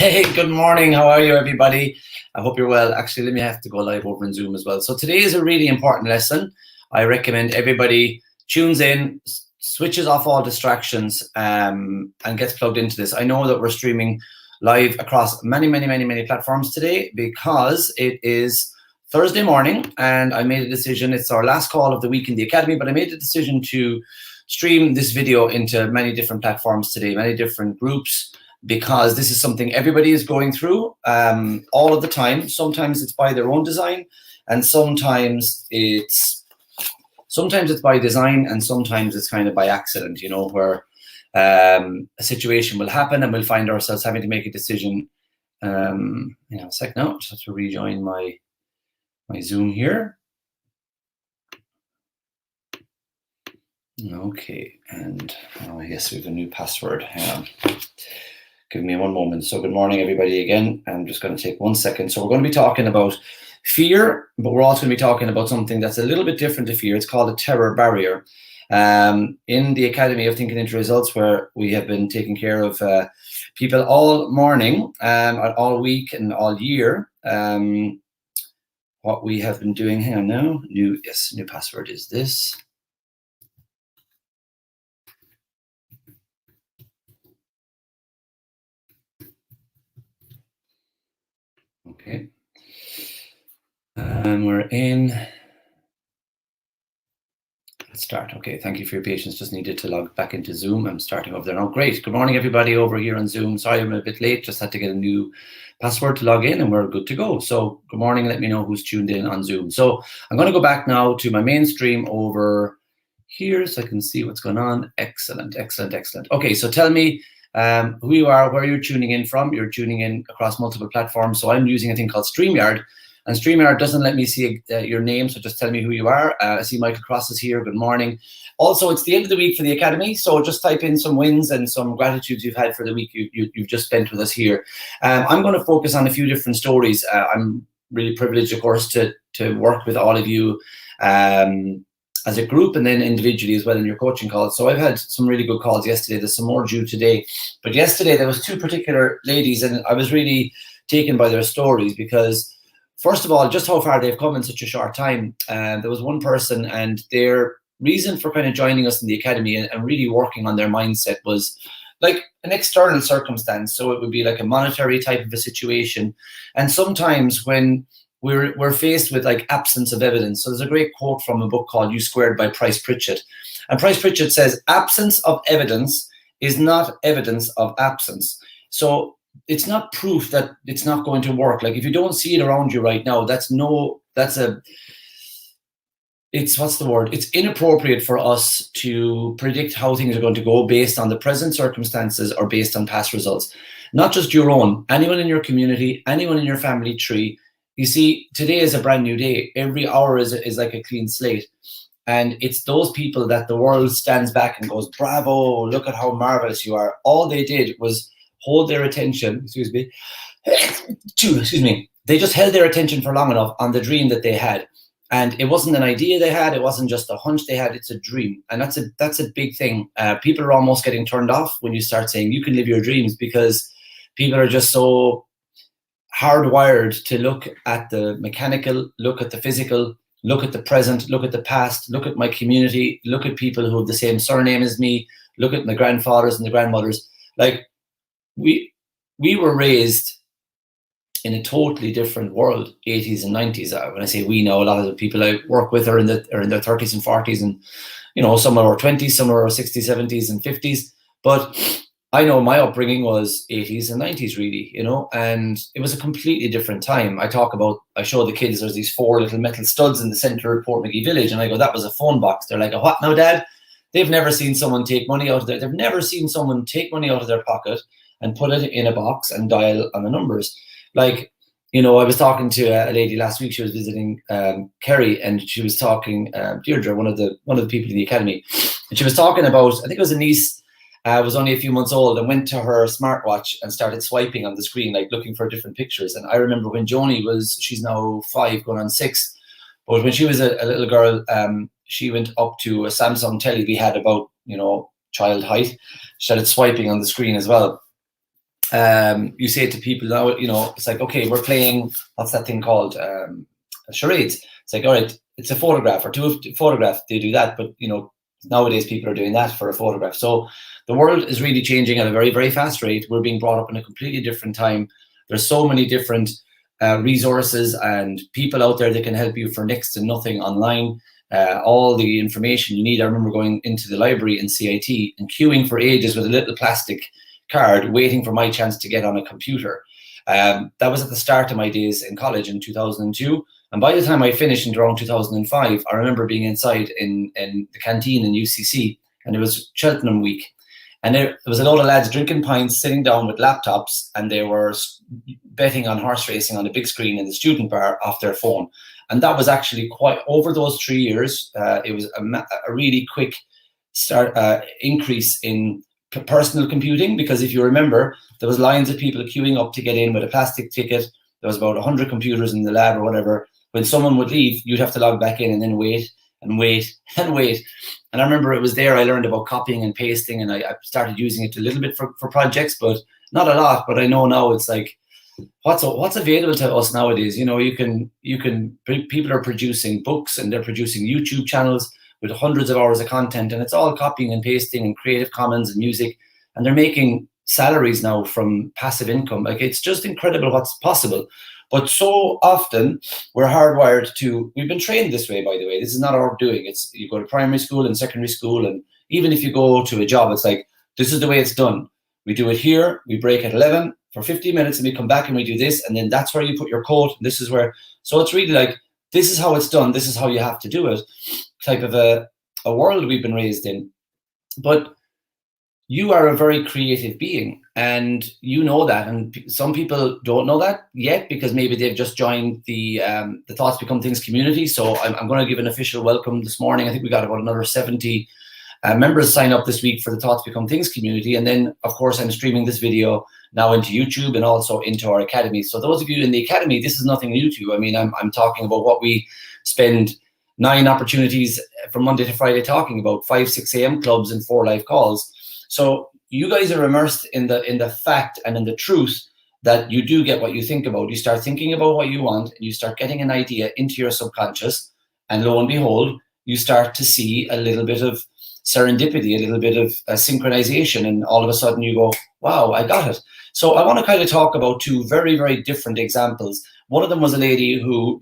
Hey, good morning. How are you, everybody? I hope you're well. Actually, let me have to go live over in Zoom as well. So today is a really important lesson. I recommend everybody tunes in, switches off all distractions, and gets plugged into this. I know that we're streaming live across many platforms today because it is Thursday morning, and I made a decision. It's our last call of the week in the Academy, but I made a decision to stream this video into many different platforms today, many different groups, because this is something everybody is going through all of the time. Sometimes it's by their own design, and sometimes it's by design, and sometimes it's kind of by accident, you know, where a situation will happen and we'll find ourselves having to make a decision. A sec now, just have to rejoin my Zoom here. Okay, and I guess we have a new password. Hang on. Give me one moment. So good morning, everybody, again. I'm just going to take 1 second. So we're going to be talking about fear, but we're also going to be talking about something that's a little bit different to fear. It's called a terror barrier. In the Academy of Thinking into Results, where we have been taking care of people all morning, all week, and all year. What we have been doing here now, new password is this. Okay. And we're in. Let's start. Okay, thank you for your patience. Just needed to log back into Zoom. I'm starting over there now. Great. Good morning, everybody over here on Zoom. Sorry I'm a bit late. Just had to get a new password to log in, and we're good to go. So good morning. Let me know who's tuned in on Zoom. So I'm going to go back now to my main stream over here so I can see what's going on. Excellent. Okay, so tell me who you are, where you're tuning in from. You're tuning in across multiple platforms. So I'm using a thing called StreamYard. And StreamYard doesn't let me see your name, so just tell me who you are. I see Michael Cross is here. Good morning. Also, it's the end of the week for the Academy, so just type in some wins and some gratitudes you've had for the week you've just spent with us here. I'm going to focus on a few different stories. I'm really privileged, of course, to work with all of you as a group and then individually as well in your coaching calls. So I've had some really good calls yesterday. There's some more due today. But yesterday there was two particular ladies, and I was really taken by their stories because, first of all, just how far they've come in such a short time. There was one person, and their reason for kind of joining us in the Academy and really working on their mindset was like an external circumstance. So it would be like a monetary type of a situation. And sometimes when we're faced with like absence of evidence. So there's a great quote from a book called U² by Price Pritchett. And Price Pritchett says, absence of evidence is not evidence of absence. So it's not proof that it's not going to work. Like if you don't see it around you right now, it's inappropriate for us to predict how things are going to go based on the present circumstances or based on past results. Not just your own, anyone in your community, anyone in your family tree. You see, today is a brand new day. Every hour is like a clean slate. And it's those people that the world stands back and goes, bravo, look at how marvelous you are. All they did was hold their attention, they just held their attention for long enough on the dream that they had. And it wasn't an idea they had, it wasn't just a hunch they had, it's a dream. And that's a big thing. People are almost getting turned off when you start saying you can live your dreams, because people are just so hardwired to look at the mechanical, look at the physical, look at the present, look at the past, look at my community, look at people who have the same surname as me, look at my grandfathers and the grandmothers. Like, we were raised in a totally different world, 80s and 90s. When I say we, know a lot of the people I work with are in their 30s and 40s, and you know, some are our 20s, some are our 60s, 70s, and 50s. But I know my upbringing was 80s and 90s, really, you know, and it was a completely different time. I show the kids, there's these 4 little metal studs in the center of Portmagee Village, and I go, that was a phone box. They're like, what now, Dad? They've never seen someone take money out of they've never seen someone take money out of their pocket and put it in a box and dial on the numbers. Like, you know, I was talking to a lady last week. She was visiting Kerry, and she was talking, Deirdre, one of the people in the Academy, and she was talking about, I think it was a niece, was only a few months old, and went to her smartwatch and started swiping on the screen, like looking for different pictures. And I remember when Joni she's now 5 going on 6, but when she was a little girl, she went up to a Samsung telly we had about, you know, child height, started swiping on the screen as well. you say to people now, it's like, okay, we're playing, what's that thing called? Charades. It's like, all right, it's a photograph or two photograph. They do that, but nowadays people are doing that for a photograph. So the world is really changing at a very, very fast rate. We're being brought up in a completely different time. There's so many different resources and people out there that can help you for next to nothing online. All the information you need. I remember going into the library in CIT and queuing for ages with a little plastic card, waiting for my chance to get on a computer. That was at the start of my days in college in 2002. And by the time I finished in around 2005, I remember being inside in the canteen in UCC, and it was Cheltenham week. And there was a lot of lads drinking pints, sitting down with laptops, and they were betting on horse racing on the big screen in the student bar off their phone. And that was actually quite, over those 3 years, it was a really quick increase in personal computing, because if you remember, there was lines of people queuing up to get in with a plastic ticket. There was about 100 computers in the lab or whatever. When someone would leave, you'd have to log back in and then wait and wait and wait. And I remember it was there I learned about copying and pasting, and I started using it a little bit for projects, but not a lot. But I know now it's like, what's available to us nowadays? People are producing books and they're producing YouTube channels with hundreds of hours of content, and it's all copying and pasting and Creative Commons and music, and they're making salaries now from passive income. Like, it's just incredible what's possible. But so often we're hardwired to, we've been trained this way, by the way. This is not our doing. It's, you go to primary school and secondary school, and even if you go to a job, it's like, this is the way it's done. We do it here, we break at 11 for 50 minutes, and we come back and we do this, and then that's where you put your coat, and this is where, so it's really like, this is how it's done, this is how you have to do it, type of a world we've been raised in. But you are a very creative being, and you know that, and some people don't know that yet because maybe they've just joined the Thoughts Become Things community. So I'm going to give an official welcome this morning. I think we got about another 70 members sign up this week for the Thoughts Become Things community. And then, of course, I'm streaming this video now into YouTube and also into our academy. So those of you in the academy, this is nothing new to you. I mean, I'm talking about what we spend 9 opportunities from Monday to Friday talking about, 5, 6 a.m. clubs and 4 live calls. So you guys are immersed in the fact and in the truth that you do get what you think about. You start thinking about what you want, and you start getting an idea into your subconscious, and lo and behold, you start to see a little bit of serendipity, a little bit of synchronization, and all of a sudden you go, wow, I got it. So I want to kind of talk about 2 very, very different examples. One of them was a lady who,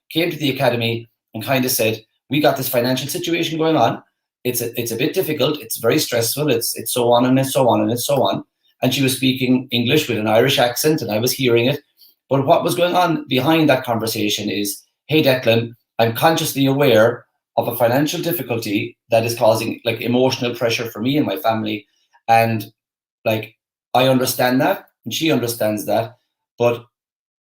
came to the academy and kind of said, we got this financial situation going on. It's a bit difficult. It's very stressful. It's so on and it's so on and it's so on. And she was speaking English with an Irish accent, and I was hearing it. But what was going on behind that conversation is, hey, Declan, I'm consciously aware of a financial difficulty that is causing like emotional pressure for me and my family. And like, I understand that, and she understands that, but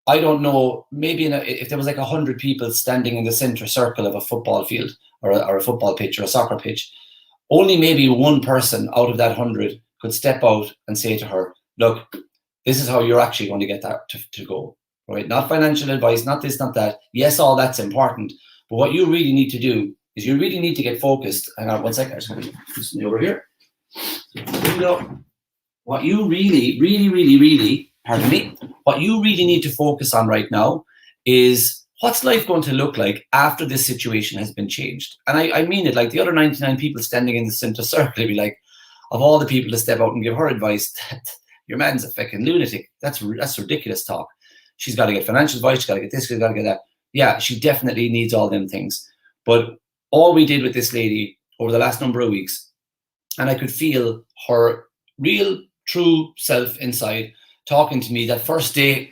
I don't know, maybe if there was like 100 people standing in the center circle of a football field or a football pitch or a soccer pitch, only maybe one person out of that 100 could step out and say to her, look, this is how you're actually going to get that to go, right? Not financial advice, not this, not that. Yes, all that's important. But what you really need to do is you really need to get focused. Hang on 1 second. I'm just going to put something over here. What you really, pardon me, what you really need to focus on right now is, what's life going to look like after this situation has been changed? And I mean it, like the other 99 people standing in the center circle, they'd be like, of all the people to step out and give her advice, your man's a fucking lunatic. That's ridiculous talk. She's got to get financial advice, she's got to get this, she's got to get that. Yeah, she definitely needs all them things. But all we did with this lady over the last number of weeks, and I could feel her real, true self inside talking to me that first day,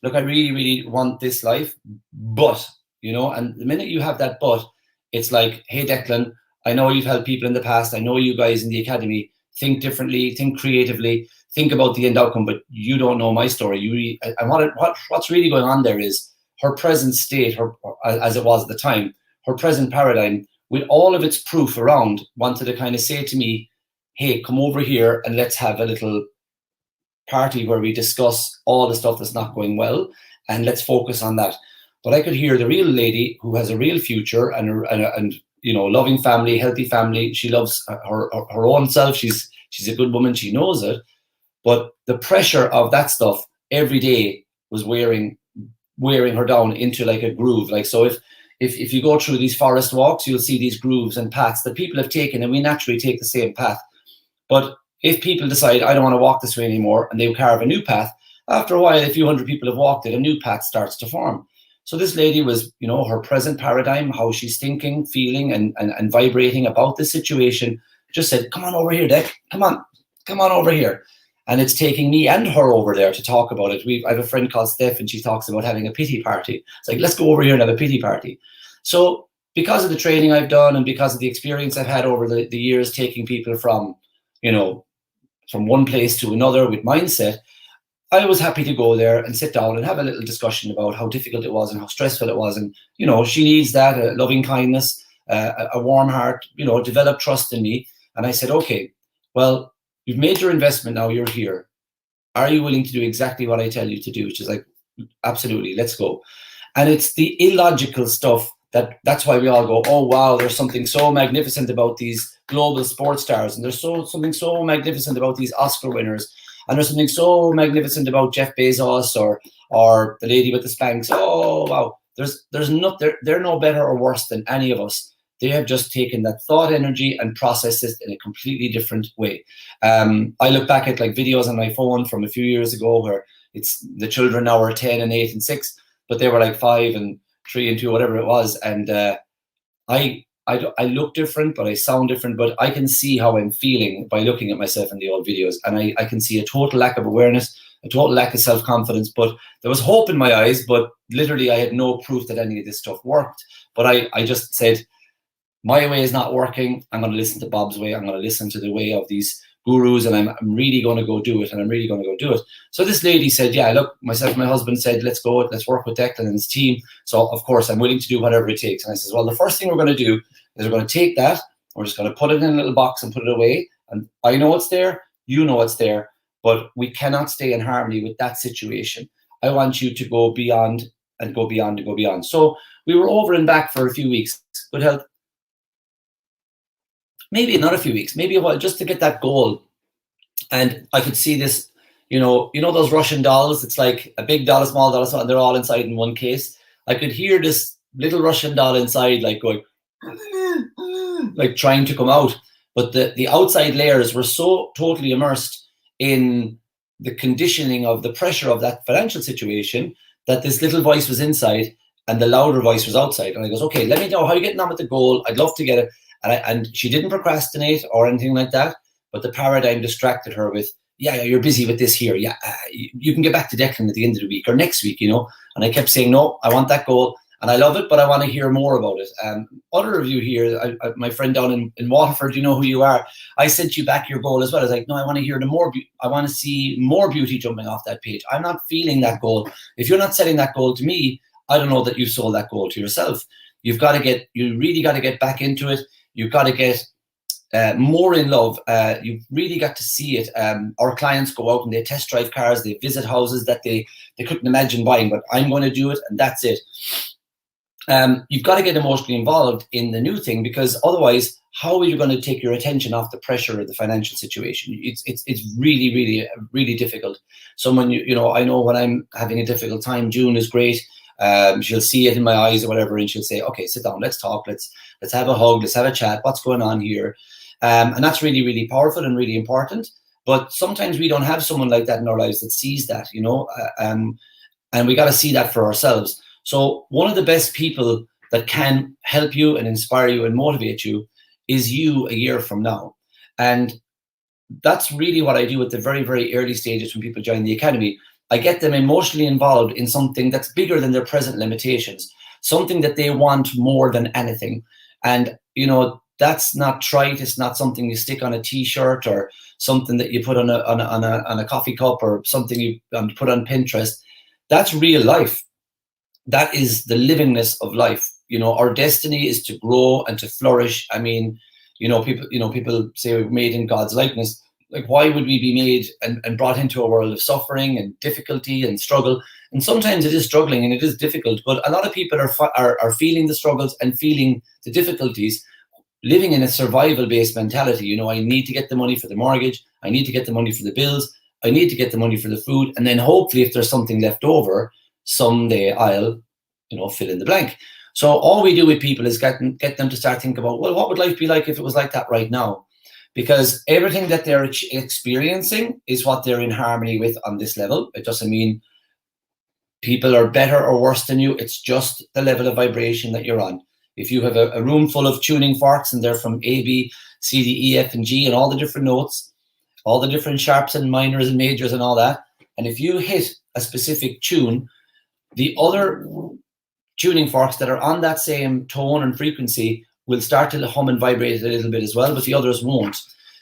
look, I really, really want this life, but, and the minute you have that but, it's like, hey, Declan, I know you've helped people in the past. I know you guys in the academy think differently, think creatively, think about the end outcome, but you don't know my story. What's really going on there is her present state, as it was at the time, her present paradigm, with all of its proof around, wanted to kind of say to me, hey, come over here and let's have a little party where we discuss all the stuff that's not going well, and let's focus on that. But I could hear the real lady who has a real future and loving family, healthy family. She loves her own self. She's a good woman. She knows it. But the pressure of that stuff every day was wearing her down into like a groove. Like, so if you go through these forest walks, you'll see these grooves and paths that people have taken, and we naturally take the same path. But if people decide, I don't want to walk this way anymore, and they carve a new path, after a while, a few hundred people have walked it, a new path starts to form. So this lady was, her present paradigm, how she's thinking, feeling, and vibrating about this situation, just said, come on over here, Dec. Come on over here. And it's taking me and her over there to talk about it. I have a friend called Steph, and she talks about having a pity party. It's like, let's go over here and have a pity party. So because of the training I've done and because of the experience I've had over the years taking people from one place to another with mindset, I was happy to go there and sit down and have a little discussion about how difficult it was and how stressful it was. And, she needs that, loving kindness, a warm heart, develop trust in me. And I said, okay, well, you've made your investment now, you're here. Are you willing to do exactly what I tell you to do? Which is like, absolutely, let's go. And it's the illogical stuff that's why we all go, oh, wow, there's something so magnificent about these global sports stars. And there's something so magnificent about these Oscar winners. And there's something so magnificent about Jeff Bezos or the lady with the Spanx. Oh, wow. They're no better or worse than any of us. They have just taken that thought energy and processed it in a completely different way. I look back at like videos on my phone from a few years ago where it's the children now are 10 and 8 and 6, but they were like 5 and 3 and 2, whatever it was. And I look different, but I sound different, but I can see how I'm feeling by looking at myself in the old videos. And I can see a total lack of awareness, a total lack of self-confidence, but there was hope in my eyes, but literally I had no proof that any of this stuff worked. But I just said, my way is not working. I'm going to listen to Bob's way. I'm going to listen to the way of these gurus, and I'm really going to go do it, and I'm really going to go do it. So this lady said, yeah, look, myself and my husband said, let's go, let's work with Declan and his team. So of course, I'm willing to do whatever it takes. And I said, well, the first thing we're going to do is we're going to take that, we're just going to put it in a little box and put it away. And I know it's there, you know it's there, but we cannot stay in harmony with that situation. I want you to go beyond and go beyond and go beyond. So we were over and back for a few weeks. Good health. Maybe another few weeks, maybe a while, just to get that goal. And I could see this, you know those Russian dolls. It's like a big doll, a small doll, and they're all inside in one case. I could hear this little Russian doll inside, like going, like trying to come out. But the outside layers were so totally immersed in the conditioning of the pressure of that financial situation that this little voice was inside and the louder voice was outside. And I goes, okay, let me know how you're getting on with the goal. I'd love to get it. And she didn't procrastinate or anything like that, but the paradigm distracted her with, yeah, you're busy with this here. Yeah, you can get back to Declan at the end of the week or next week, And I kept saying, no, I want that goal and I love it, but I want to hear more about it. Other of you here, my friend down in Waterford, you know who you are. I sent you back your goal as well. I was like, no, I want to hear I want to see more beauty jumping off that page. I'm not feeling that goal. If you're not setting that goal to me, I don't know that you've sold that goal to yourself. You really got to get back into it. You've got to get more in love. You've really got to see it. Our clients go out and they test drive cars. They visit houses that they couldn't imagine buying, but I'm going to do it, and that's it. You've got to get emotionally involved in the new thing, because otherwise, how are you going to take your attention off the pressure of the financial situation? It's really, really, really difficult. Someone, I know when I'm having a difficult time, June is great. She'll see it in my eyes or whatever, and she'll say, okay, sit down, let's talk, let's have a hug, let's have a chat, what's going on here? And that's really, really powerful and really important. But sometimes we don't have someone like that in our lives that sees that, and we got to see that for ourselves. So one of the best people that can help you and inspire you and motivate you is you a year from now. And that's really what I do at the very, very early stages when people join the academy. I get them emotionally involved in something that's bigger than their present limitations, something that they want more than anything. And, that's not trite. It's not something you stick on a T-shirt or something that you put on a coffee cup or something you put on Pinterest. That's real life. That is the livingness of life. Our destiny is to grow and to flourish. I mean, people say we're made in God's likeness. Like, why would we be made and brought into a world of suffering and difficulty and struggle? And sometimes it is struggling and it is difficult, but a lot of people are feeling the struggles and feeling the difficulties, living in a survival-based mentality. I need to get the money for the mortgage. I need to get the money for the bills. I need to get the money for the food. And then hopefully if there's something left over, someday I'll, fill in the blank. So all we do with people is get them to start thinking about, well, what would life be like if it was like that right now? Because everything that they're experiencing is what they're in harmony with on this level. It doesn't mean people are better or worse than you. It's just the level of vibration that you're on. If you have a room full of tuning forks and they're from A, B, C, D, E, F, and G and all the different notes, all the different sharps and minors and majors and all that, and if you hit a specific tune, the other tuning forks that are on that same tone and frequency will start to hum and vibrate a little bit as well, but the others won't.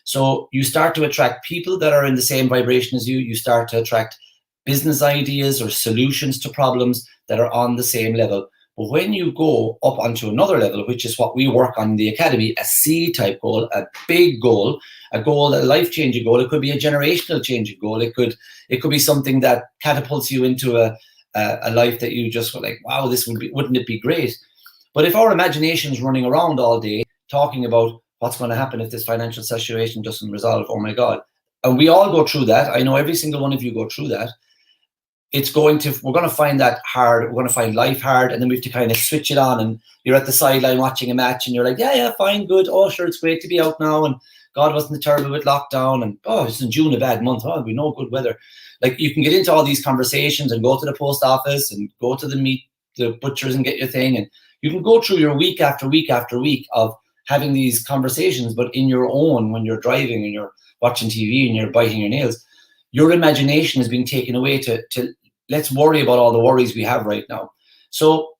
So you start to attract people that are in the same vibration as you. You start to attract business ideas or solutions to problems that are on the same level. But when you go up onto another level, which is what we work on in the academy, a C-type goal, a big goal, a life-changing goal, it could be a generational changing goal. It could be something that catapults you into a life that you just were like, wow, wouldn't it be great? But if our imagination is running around all day talking about what's going to happen if this financial situation doesn't resolve, oh my God. And we all go through that. I know every single one of you go through that. We're going to find that hard. We're going to find life hard. And then we have to kind of switch it on. And you're at the sideline watching a match and you're like, yeah, fine, good. Oh, sure, it's great to be out now. And God, wasn't it terrible with lockdown? And it's in June, a bad month. Oh, we know good weather. Like you can get into all these conversations and go to the post office and go to the butchers and get your thing. And you can go through your week after week after week of having these conversations, but in your own, when you're driving and you're watching TV and you're biting your nails, your imagination is being taken away to let's worry about all the worries we have right now. So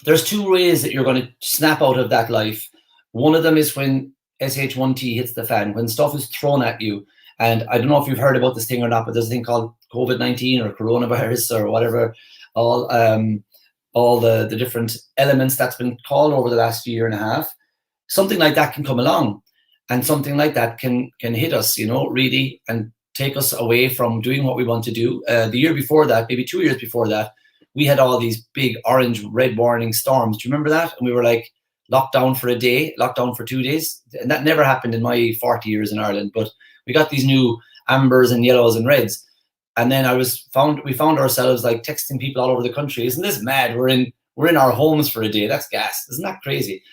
there's two ways that you're going to snap out of that life. One of them is when SH1T hits the fan, when stuff is thrown at you. And I don't know if you've heard about this thing or not, but there's a thing called COVID-19 or coronavirus or whatever, all the different elements that's been called over the last year and a half. Something like that can come along, and something like that can hit us, really, and take us away from doing what we want to do. The year before that, maybe 2 years before that, we had all these big orange, red warning storms. Do you remember that? And we were like locked down for a day, locked down for 2 days. And that never happened in my 40 years in Ireland. But we got these new ambers and yellows and reds. And then we found ourselves like texting people all over the country. Isn't this mad? We're in our homes for a day. That's gas. Isn't that crazy?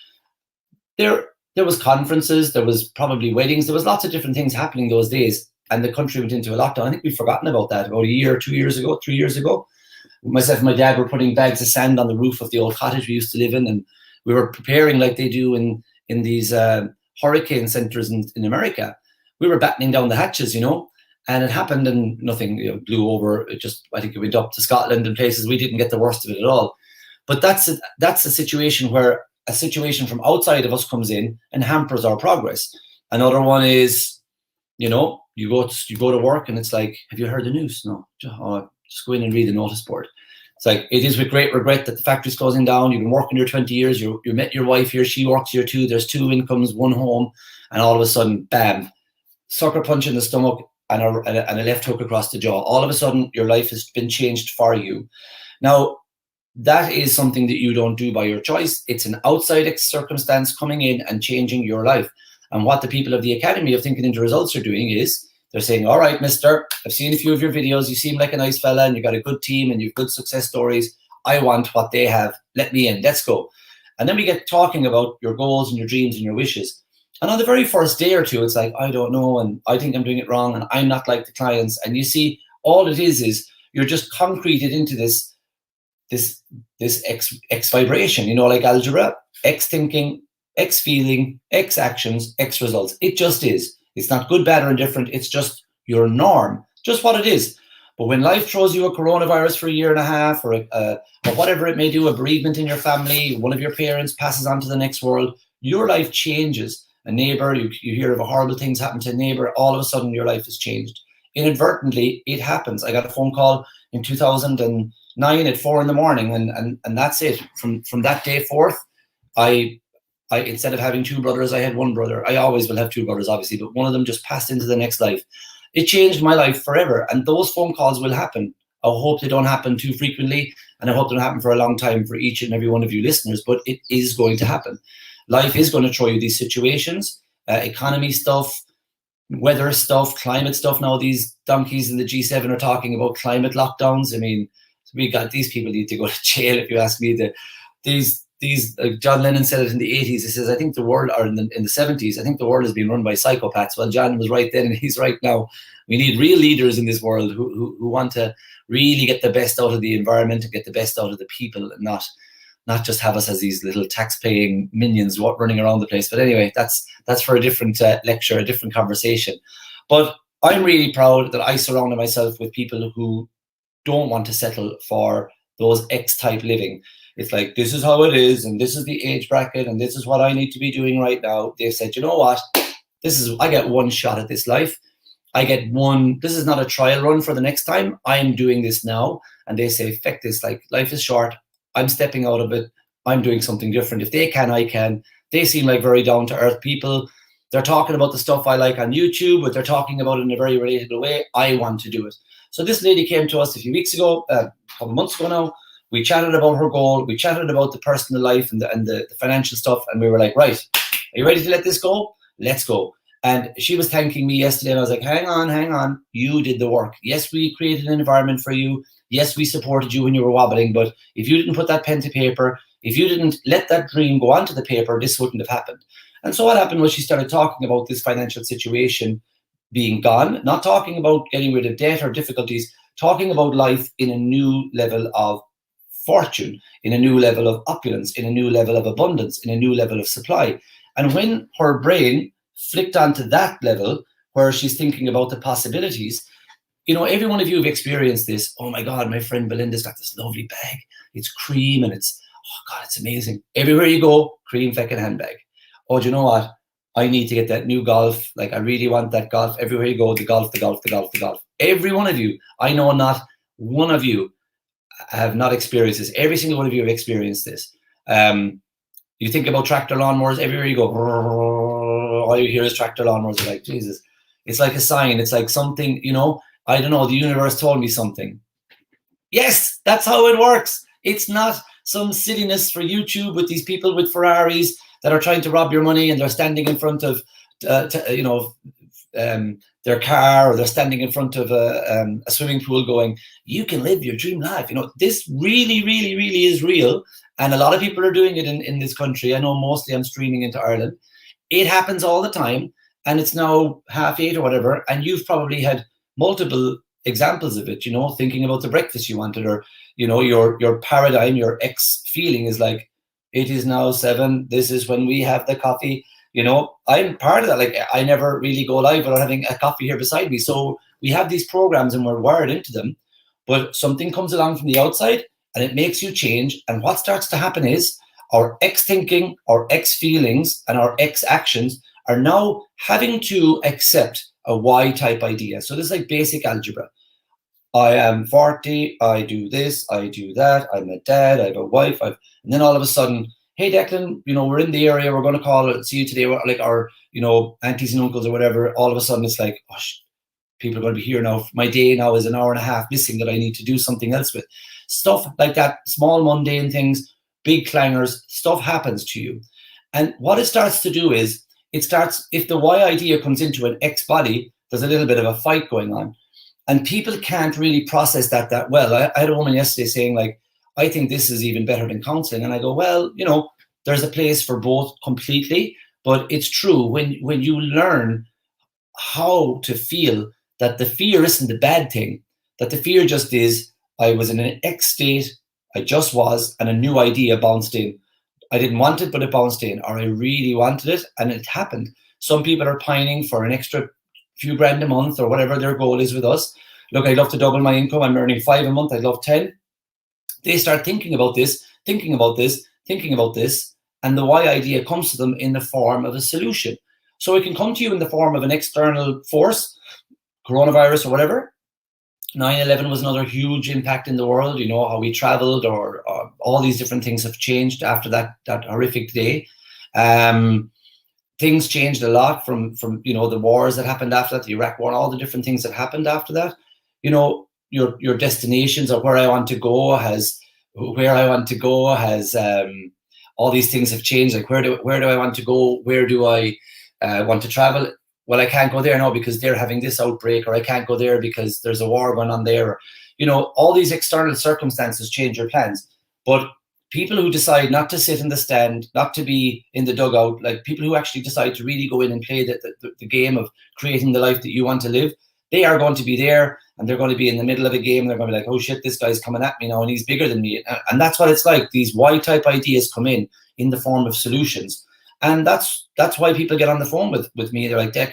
There was conferences, there was probably weddings, there was lots of different things happening those days, and the country went into a lockdown. I think we've forgotten about that about a year, 2 years ago, 3 years ago. Myself and my dad were putting bags of sand on the roof of the old cottage we used to live in, and we were preparing like they do in these hurricane centers in America. We were battening down the hatches, and it happened and nothing blew over. I think it went up to Scotland and places. We didn't get the worst of it at all. But that's a situation where a situation from outside of us comes in and hampers our progress. Another one is, you go to work and it's like, have you heard the news? No. Just go in and read the notice board. It's like, it is with great regret that the factory's closing down. You've been working here 20 years. You met your wife here. She works here too. There's 2 incomes, 1 home. And all of a sudden, bam, sucker punch in the stomach and a left hook across the jaw. All of a sudden, your life has been changed for you. Now, that is something that you don't do by your choice. It's an outside circumstance coming in and changing your life. And what the people of the Academy of Thinking into Results are doing is they're saying, all right, mister, I've seen a few of your videos. You seem like a nice fella and you've got a good team and you've good success stories. I want what they have. Let me in. Let's go. And then we get talking about your goals and your dreams and your wishes. And on the very first day or two, it's like, I don't know, and I think I'm doing it wrong, and I'm not like the clients. And you see, all it is you're just concreted into this X vibration, like algebra, X thinking, X feeling, X actions, X results. It just is. It's not good, bad, or indifferent. It's just your norm, just what it is. But when life throws you a coronavirus for a year and a half, or whatever it may do, a bereavement in your family, one of your parents passes on to the next world, your life changes. A neighbor, you hear of a horrible things happen to a neighbor, all of a sudden your life has changed. Inadvertently, it happens. I got a phone call in 2009 at 4 a.m, and that's it. From that day forth, I instead of having 2 brothers, I had 1 brother. I always will have 2 brothers, obviously, but one of them just passed into the next life. It changed my life forever, and those phone calls will happen. I hope they don't happen too frequently, and I hope they don't happen for a long time for each and every one of you listeners, but it is going to happen. Life is going to throw you these situations, economy stuff, weather stuff, climate stuff. Now these donkeys in the G7 are talking about climate lockdowns. I mean, these people need to go to jail, if you ask me. John Lennon said it in the 80s. He says, I think the world, or in the 70s, I think the world has been run by psychopaths. Well, John was right then and he's right now. We need real leaders in this world who want to really get the best out of the environment and get the best out of the people, and not just have us as these little tax-paying minions running around the place. But anyway, that's for a different lecture, a different conversation. But I'm really proud that I surrounded myself with people who don't want to settle for those X-type living. It's like, this is how it is, and this is the age bracket, and this is what I need to be doing right now. They've said, you know what? I get one shot at this life. This is not a trial run for the next time. I'm doing this now. And they say, feck this, like, life is short. I'm stepping out of it. I'm doing something different. If they can, I can. They seem like very down-to-earth people. They're talking about the stuff I like on YouTube, but they're talking about it in a very relatable way. I want to do it. So this lady came to us a few weeks ago, a couple months ago now. We chatted about her goal. We chatted about the personal life and the financial stuff. And we were like, right, are you ready to let this go? Let's go. And she was thanking me yesterday. And I was like, hang on. You did the work. Yes, we created an environment for you. Yes, we supported you when you were wobbling. But if you didn't put that pen to paper, if you didn't let that dream go onto the paper, this wouldn't have happened. And so what happened was she started talking about this financial situation being gone, not talking about getting rid of debt or difficulties, talking about life in a new level of fortune, in a new level of opulence, in a new level of abundance, in a new level of supply. And when her brain flicked onto that level where she's thinking about the possibilities, you know, every one of you have experienced this. Oh my God, my friend Belinda's got this lovely bag. It's cream and it's, oh God, it's amazing. Everywhere you go, cream feckin' handbag. Oh, do you know what? I need to get that new golf. Like, I really want that golf. Everywhere you go, the golf. Every one of you, I know not one of you have not experienced this. Every single one of you have experienced this. You think about tractor lawnmowers, everywhere you go, all you hear is tractor lawnmowers. You're like, Jesus, it's like a sign. It's like something, you know, I don't know, the universe told me something. Yes, that's how it works. It's not some silliness for YouTube with these people with Ferraris that are trying to rob your money and they're standing in front of, their car, or they're standing in front of a swimming pool going, you can live your dream life. You know, this really, really, really is real. And a lot of people are doing it in this country. I know mostly I'm streaming into Ireland. It happens all the time. And it's now 8:30 or whatever. And you've probably had multiple examples of it, you know, thinking about the breakfast you wanted, or, you know, your paradigm, your X feeling is like, it is now 7. This is when we have the coffee. You know, I'm part of that. Like, I never really go live without having a coffee here beside me. So we have these programs and we're wired into them, but something comes along from the outside and it makes you change. And what starts to happen is our X thinking, our X feelings, and our X actions are now having to accept a Y type idea. So this is like basic algebra. I am 40, I do this, I do that, I'm a dad, I have a wife, and then all of a sudden, hey Declan, you know, we're in the area, we're going to call it, see you today, like our, you know, aunties and uncles or whatever. All of a sudden it's like, oh, people are going to be here now. My day now is an hour and a half missing that I need to do something else with. Stuff like that, small mundane things, big clangers, stuff happens to you. And what it starts to do is, it starts, if the Y idea comes into an X body, there's a little bit of a fight going on. And people can't really process that well. I had a woman yesterday saying, like, I think this is even better than counseling. And I go, well, you know, there's a place for both completely. But it's true, when you learn how to feel that the fear isn't the bad thing, that the fear just is, I was in an X state, I just was, and a new idea bounced in. I didn't want it, but it bounced in, or I really wanted it, and it happened. Some people are pining for an extra few grand a month or whatever their goal is with us. Look, I'd love to double my income. I'm earning 5 a month. I'd love 10. They start thinking about this, and the Y idea comes to them in the form of a solution. So it can come to you in the form of an external force, coronavirus or whatever. 9/11 was another huge impact in the world. You know, how we traveled, or all these different things have changed after that horrific day. Things changed a lot from you know, the wars that happened after that, the Iraq War, and all the different things that happened after that. You know, your destinations, or where I want to go has all these things have changed. Like, where do I want to go? Where do I want to travel? well, I can't go there now because they're having this outbreak, or I can't go there because there's a war going on there. You know, all these external circumstances change your plans. But people who decide not to sit in the stand, not to be in the dugout, like people who actually decide to really go in and play the game of creating the life that you want to live, they are going to be there, and they're going to be in the middle of a game, and they're going to be like, oh shit, this guy's coming at me now, and he's bigger than me. And that's what it's like. These Y-type ideas come in the form of solutions. And that's why people get on the phone with me. They're like, Dec,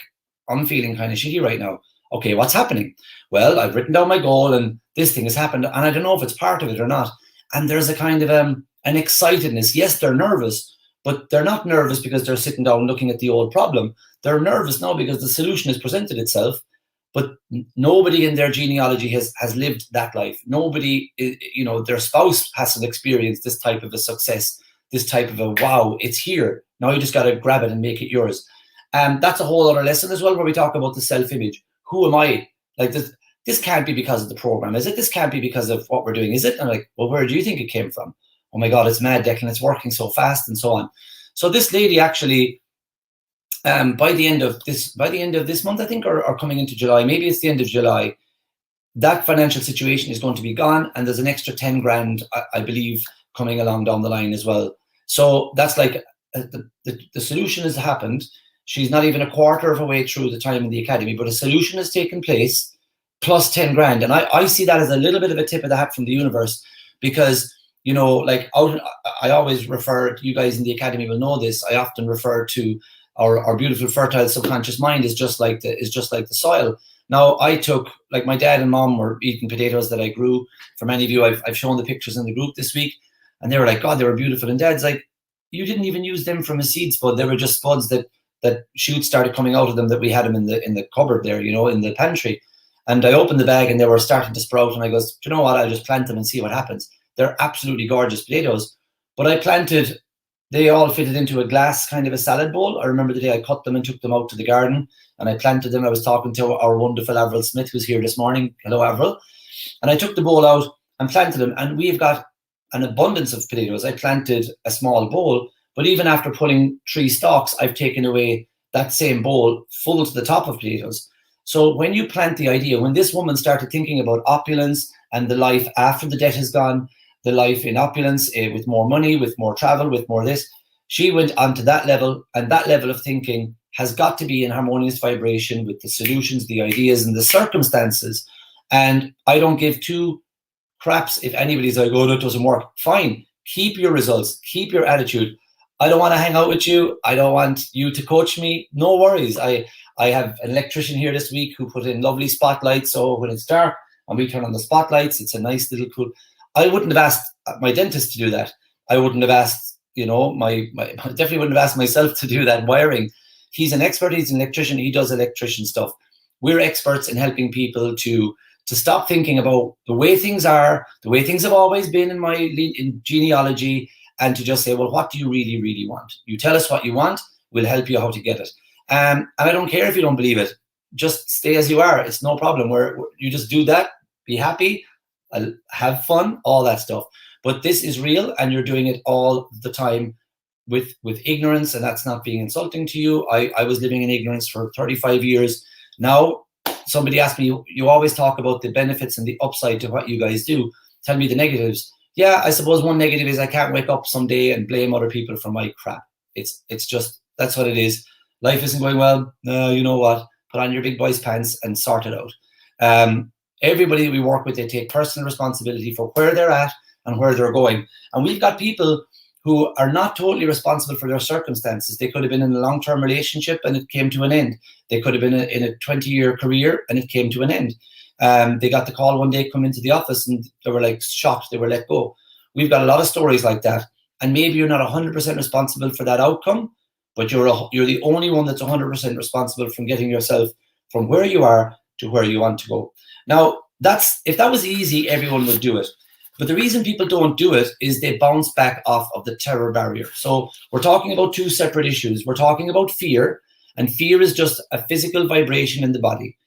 I'm feeling kind of shitty right now. Okay, what's happening? Well, I've written down my goal, and this thing has happened, and I don't know if it's part of it or not. And there's a kind of an excitedness. Yes, they're nervous, but they're not nervous because they're sitting down looking at the old problem. They're nervous now because the solution has presented itself, but nobody in their genealogy has lived that life. Nobody, you know, their spouse hasn't experienced this type of a success, this type of a, wow, it's here. Now you just got to grab it and make it yours. That's a whole other lesson as well, where we talk about the self-image. Who am I? Like this can't be because of the program, is it? This can't be because of what we're doing, is it? And I'm like, well, where do you think it came from? Oh my God, it's mad, Declan, it's working so fast, and so on. So this lady actually, by the end of this month, I think, or coming into July, maybe it's the end of July, that financial situation is going to be gone, and there's an extra 10 grand, I believe, coming along down the line as well. So that's like the solution has happened. She's not even a quarter of a way through the time in the academy, but a solution has taken place, plus 10 grand. And I see that as a little bit of a tip of the hat from the universe, because, you know, like I always refer, you guys in the academy will know this, I often refer to our beautiful fertile subconscious mind is just like the soil. Now, I took, like, my dad and mom were eating potatoes that I grew. For many of you, I've shown the pictures in the group this week, and they were like, God, they were beautiful. And Dad's like, you didn't even use them from a seed spud. They were just spuds that shoots started coming out of them, that we had them in the cupboard there, you know, in the pantry. And I opened the bag and they were starting to sprout, and I goes, do you know what? I'll just plant them and see what happens. They're absolutely gorgeous potatoes. But I planted, they all fitted into a glass kind of a salad bowl. I remember the day I cut them and took them out to the garden and I planted them. I was talking to our wonderful Avril Smith, who's here this morning. Hello, Avril. And I took the bowl out and planted them, and we've got an abundance of potatoes. I planted a small bowl, but even after pulling 3 stalks, I've taken away that same bowl full to the top of potatoes. So when you plant the idea, when this woman started thinking about opulence and the life after the debt has gone, the life in opulence, with more money, with more travel, with more this, she went on to that level, and that level of thinking has got to be in harmonious vibration with the solutions, the ideas, and the circumstances. And I don't give 2 craps if anybody's like, oh, that doesn't work. Fine, keep your results, keep your attitude. I don't want to hang out with you. I don't want you to coach me. No worries. I have an electrician here this week who put in lovely spotlights. So when it's dark and we turn on the spotlights, it's a nice little cool. I wouldn't have asked my dentist to do that. I wouldn't have asked, you know, I definitely wouldn't have asked myself to do that wiring. He's an expert. He's an electrician. He does electrician stuff. We're experts in helping people to stop thinking about the way things are, the way things have always been in genealogy, and to just say, well, what do you really, really want? You tell us what you want, we'll help you how to get it. And I don't care if you don't believe it. Just stay as you are. It's no problem. You just do that, be happy, have fun, all that stuff. But this is real, and you're doing it all the time with ignorance, and that's not being insulting to you. I was living in ignorance for 35 years. Now, somebody asked me, you always talk about the benefits and the upside to what you guys do. Tell me the negatives. Yeah, I suppose one negative is I can't wake up someday and blame other people for my crap. It's just, that's what it is. Life isn't going well. No, you know what? Put on your big boy's pants and sort it out. Everybody that we work with, they take personal responsibility for where they're at and where they're going. And we've got people who are not totally responsible for their circumstances. They could have been in a long-term relationship and it came to an end. They could have been in a 20-year career and it came to an end. They got the call one day, come into the office, and they were like shocked, they were let go. We've got a lot of stories like that. And maybe you're not 100% responsible for that outcome, but you're the only one that's 100% responsible from getting yourself from where you are to where you want to go. Now, if that was easy, everyone would do it. But the reason people don't do it is they bounce back off of the terror barrier. So we're talking about 2 separate issues. We're talking about fear, and fear is just a physical vibration in the body.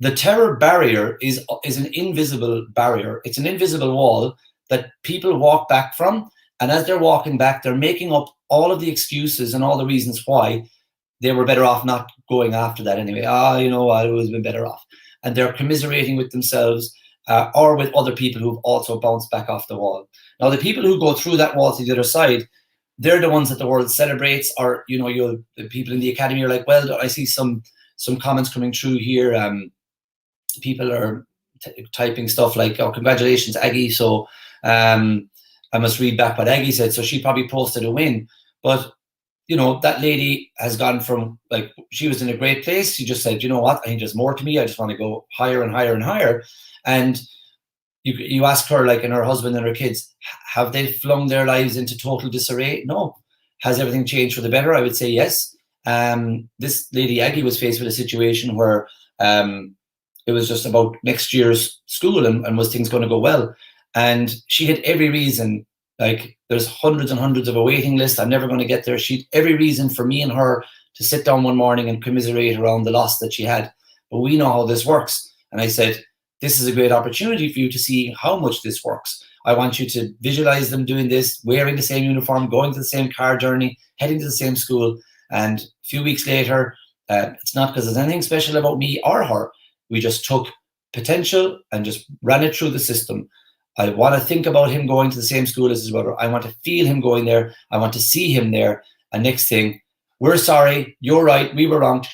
The terror barrier is an invisible barrier. It's an invisible wall that people walk back from. And as they're walking back, they're making up all of the excuses and all the reasons why they were better off not going after that anyway. I would have been better off. And they're commiserating with themselves or with other people who've also bounced back off the wall. Now, the people who go through that wall to the other side, they're the ones that the world celebrates, or, the people in the academy are like, well, I see some comments coming through here. People are typing stuff like, oh, congratulations, Aggie. So I must read back what Aggie said. So she probably posted a win. But, that lady has gone from, like, she was in a great place. She just said, you know what, I think there's more to me. I just want to go higher and higher and higher. And you ask her, like, and her husband and her kids, have they flung their lives into total disarray? No. Has everything changed for the better? I would say yes. This lady, Aggie, was faced with a situation where it was just about next year's school and was things going to go well? And she had every reason, like, there's hundreds and hundreds of a waiting list. I'm never going to get there. She had every reason for me and her to sit down one morning and commiserate around the loss that she had. But we know how this works. And I said, this is a great opportunity for you to see how much this works. I want you to visualize them doing this, wearing the same uniform, going to the same car journey, heading to the same school. And a few weeks later, it's not because there's anything special about me or her. We just took potential and just ran it through the system. I want to think about him going to the same school as his brother. I want to feel him going there. I want to see him there. And next thing, we're sorry, you're right, we were wrong.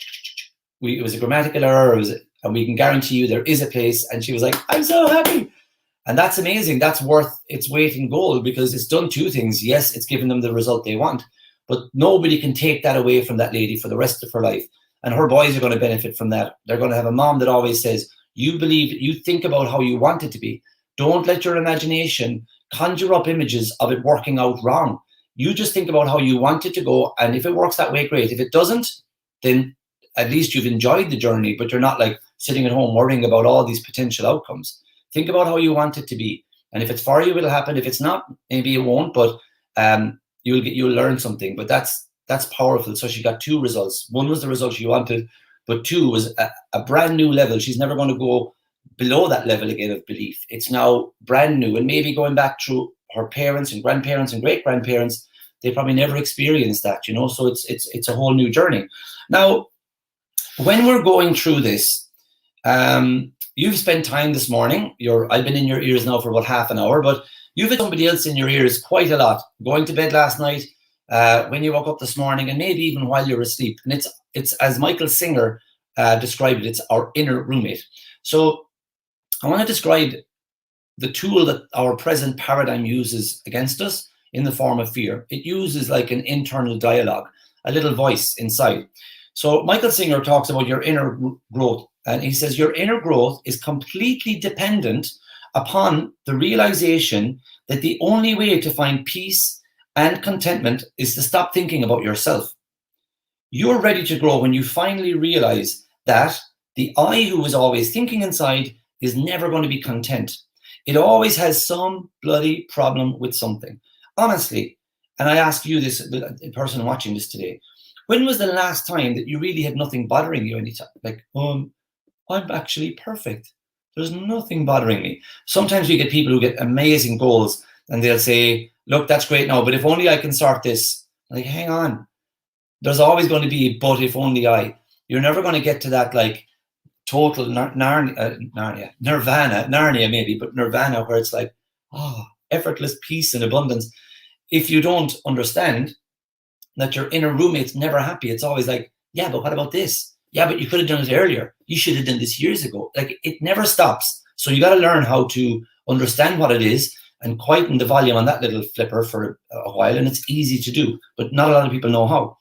It was a grammatical error, and we can guarantee you there is a place. And she was like, I'm so happy. And that's amazing. That's worth its weight in gold, because it's done two things. Yes, it's given them the result they want, but nobody can take that away from that lady for the rest of her life. And her boys are going to benefit from that. They're going to have a mom that always says, you believe, you think about how you want it to be. Don't let your imagination conjure up images of it working out wrong. You just think about how you want it to go. And if it works that way, great. If it doesn't, then at least you've enjoyed the journey, but you're not like sitting at home worrying about all these potential outcomes. Think about how you want it to be. And if it's for you, it'll happen. If it's not, maybe it won't, but you'll learn something. But that's powerful. So she got two results. One was the result she wanted, but two was a brand new level. She's never going to go below that level again of belief. It's now brand new, and maybe going back through her parents and grandparents and great grandparents, they probably never experienced that, so it's a whole new journey. Now, when we're going through this, you've spent time this morning, I've been in your ears now for about half an hour, but you've had somebody else in your ears quite a lot, going to bed last night, when you woke up this morning, and maybe even while you're asleep. And it's as Michael Singer described it, it's our inner roommate. So I want to describe the tool that our present paradigm uses against us in the form of fear. It uses like an internal dialogue, a little voice inside. So Michael Singer talks about your inner growth, and he says your inner growth is completely dependent upon the realization that the only way to find peace and contentment is to stop thinking about yourself. You're ready to grow when you finally realize that the I who is always thinking inside is never going to be content. It always has some bloody problem with something. Honestly, and I ask you this, the person watching this today, when was the last time that you really had nothing bothering you anytime? Like, I'm actually perfect. There's nothing bothering me. Sometimes we get people who get amazing goals and they'll say, look, that's great now, but if only I can sort this. Like, hang on. There's always going to be, but if only I. You're never going to get to that, like, total Narnia maybe, but Nirvana, where it's like, effortless peace and abundance. If you don't understand that your inner roommate's never happy, it's always like, yeah, but what about this? Yeah, but you could have done it earlier. You should have done this years ago. Like, it never stops. So you got to learn how to understand what it is and quieten the volume on that little flipper for a while. And it's easy to do, but not a lot of people know how.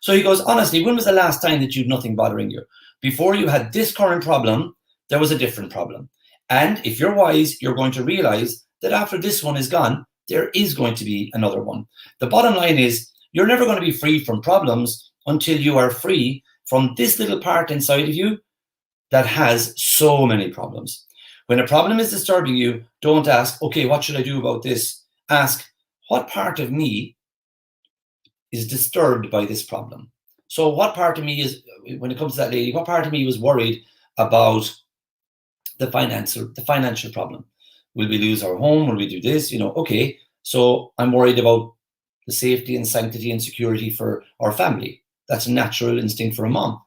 So he goes, honestly, when was the last time that you had nothing bothering you? Before you had this current problem, there was a different problem. And if you're wise, you're going to realize that after this one is gone, there is going to be another one. The bottom line is, you're never going to be free from problems until you are free from this little part inside of you that has so many problems. When a problem is disturbing you, don't ask, okay, what should I do about this? Ask, what part of me is disturbed by this problem? So what part of me is, when it comes to that lady, what part of me was worried about the financial problem? Will we lose our home? Will we do this? Okay, so I'm worried about the safety and sanctity and security for our family. That's a natural instinct for a mom.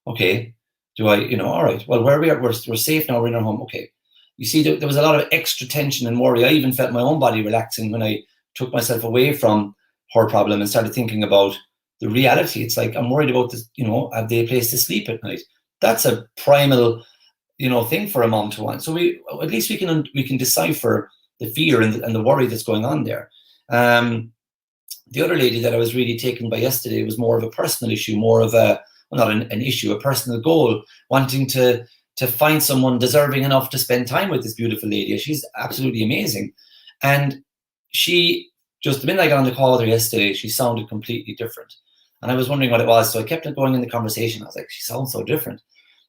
Okay, do I, all right, well, where we are, we're safe now, we're in our home. Okay. You see, there was a lot of extra tension and worry. I even felt my own body relaxing when I took myself away from her problem and started thinking about the reality. It's like, I'm worried about this, have they a place to sleep at night? That's a primal, thing for a mom to want. So at least we can decipher the fear and the worry that's going on there. The other lady that I was really taken by yesterday was more of a personal issue, more of not an issue, a personal goal, wanting to find someone deserving enough to spend time with this beautiful lady. She's absolutely amazing. And she, just the minute I got on the call with her yesterday, she sounded completely different. And I was wondering what it was. So I kept going in the conversation. I was like, she sounds so different.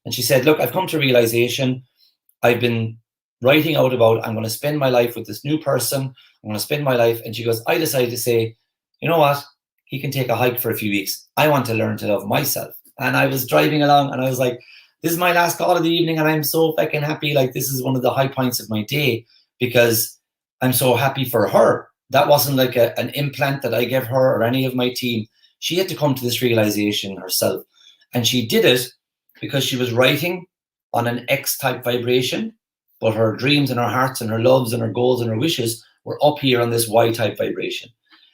And she said, look, I've come to realization. I've been writing out about, I'm going to spend my life with this new person. I'm going to spend my life. And she goes, I decided to say, you know what? He can take a hike for a few weeks. I want to learn to love myself. And I was driving along and I was like, this is my last call of the evening and I'm so fucking happy. Like, this is one of the high points of my day because I'm so happy for her. That wasn't like an implant that I gave her or any of my team. She had to come to this realization herself. And she did it because she was writing on an X-type vibration, but her dreams and her hearts and her loves and her goals and her wishes were up here on this Y-type vibration.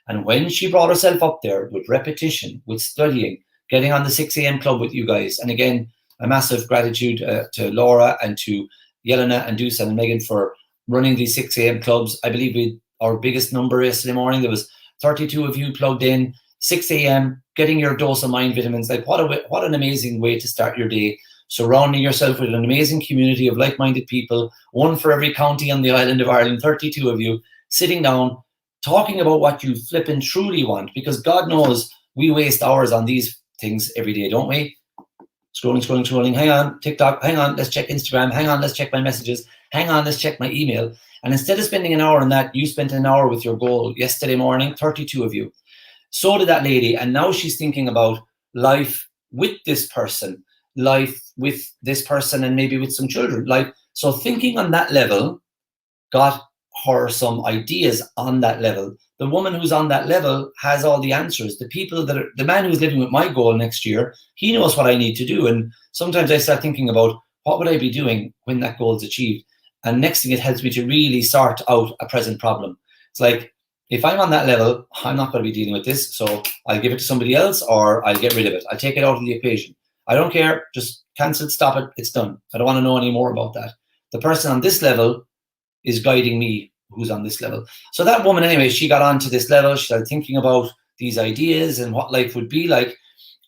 And when she brought herself up there with repetition, with studying, getting on the 6 a.m. club with you guys, and again, a massive gratitude to Laura and to Yelena and Dusan and Megan for running these 6 a.m. clubs. I believe our biggest number yesterday morning, there was 32 of you plugged in, 6 a.m., getting your dose of mind vitamins. Like, what an amazing way to start your day. Surrounding yourself with an amazing community of like-minded people, one for every county on the island of Ireland, 32 of you, sitting down, talking about what you flippin' truly want, because God knows we waste hours on these things every day, don't we? Scrolling. Hang on, TikTok. Hang on, let's check Instagram. Hang on, let's check my messages. Hang on, let's check my email. And instead of spending an hour on that, you spent an hour with your goal yesterday morning, 32 of you. So did that lady. And now she's thinking about life with this person, life with this person, and maybe with some children. So thinking on that level got her some ideas on that level. The woman who's on that level has all the answers. The man who's living with my goal next year, he knows what I need to do. And sometimes I start thinking about what would I be doing when that goal is achieved? And next thing, it helps me to really sort out a present problem. It's like, if I'm on that level, I'm not going to be dealing with this. So I'll give it to somebody else or I'll get rid of it. I'll take it out of the equation. I don't care. Just cancel it, stop it. It's done. I don't want to know any more about that. The person on this level is guiding me who's on this level. So that woman, anyway, she got onto this level. She started thinking about these ideas and what life would be like.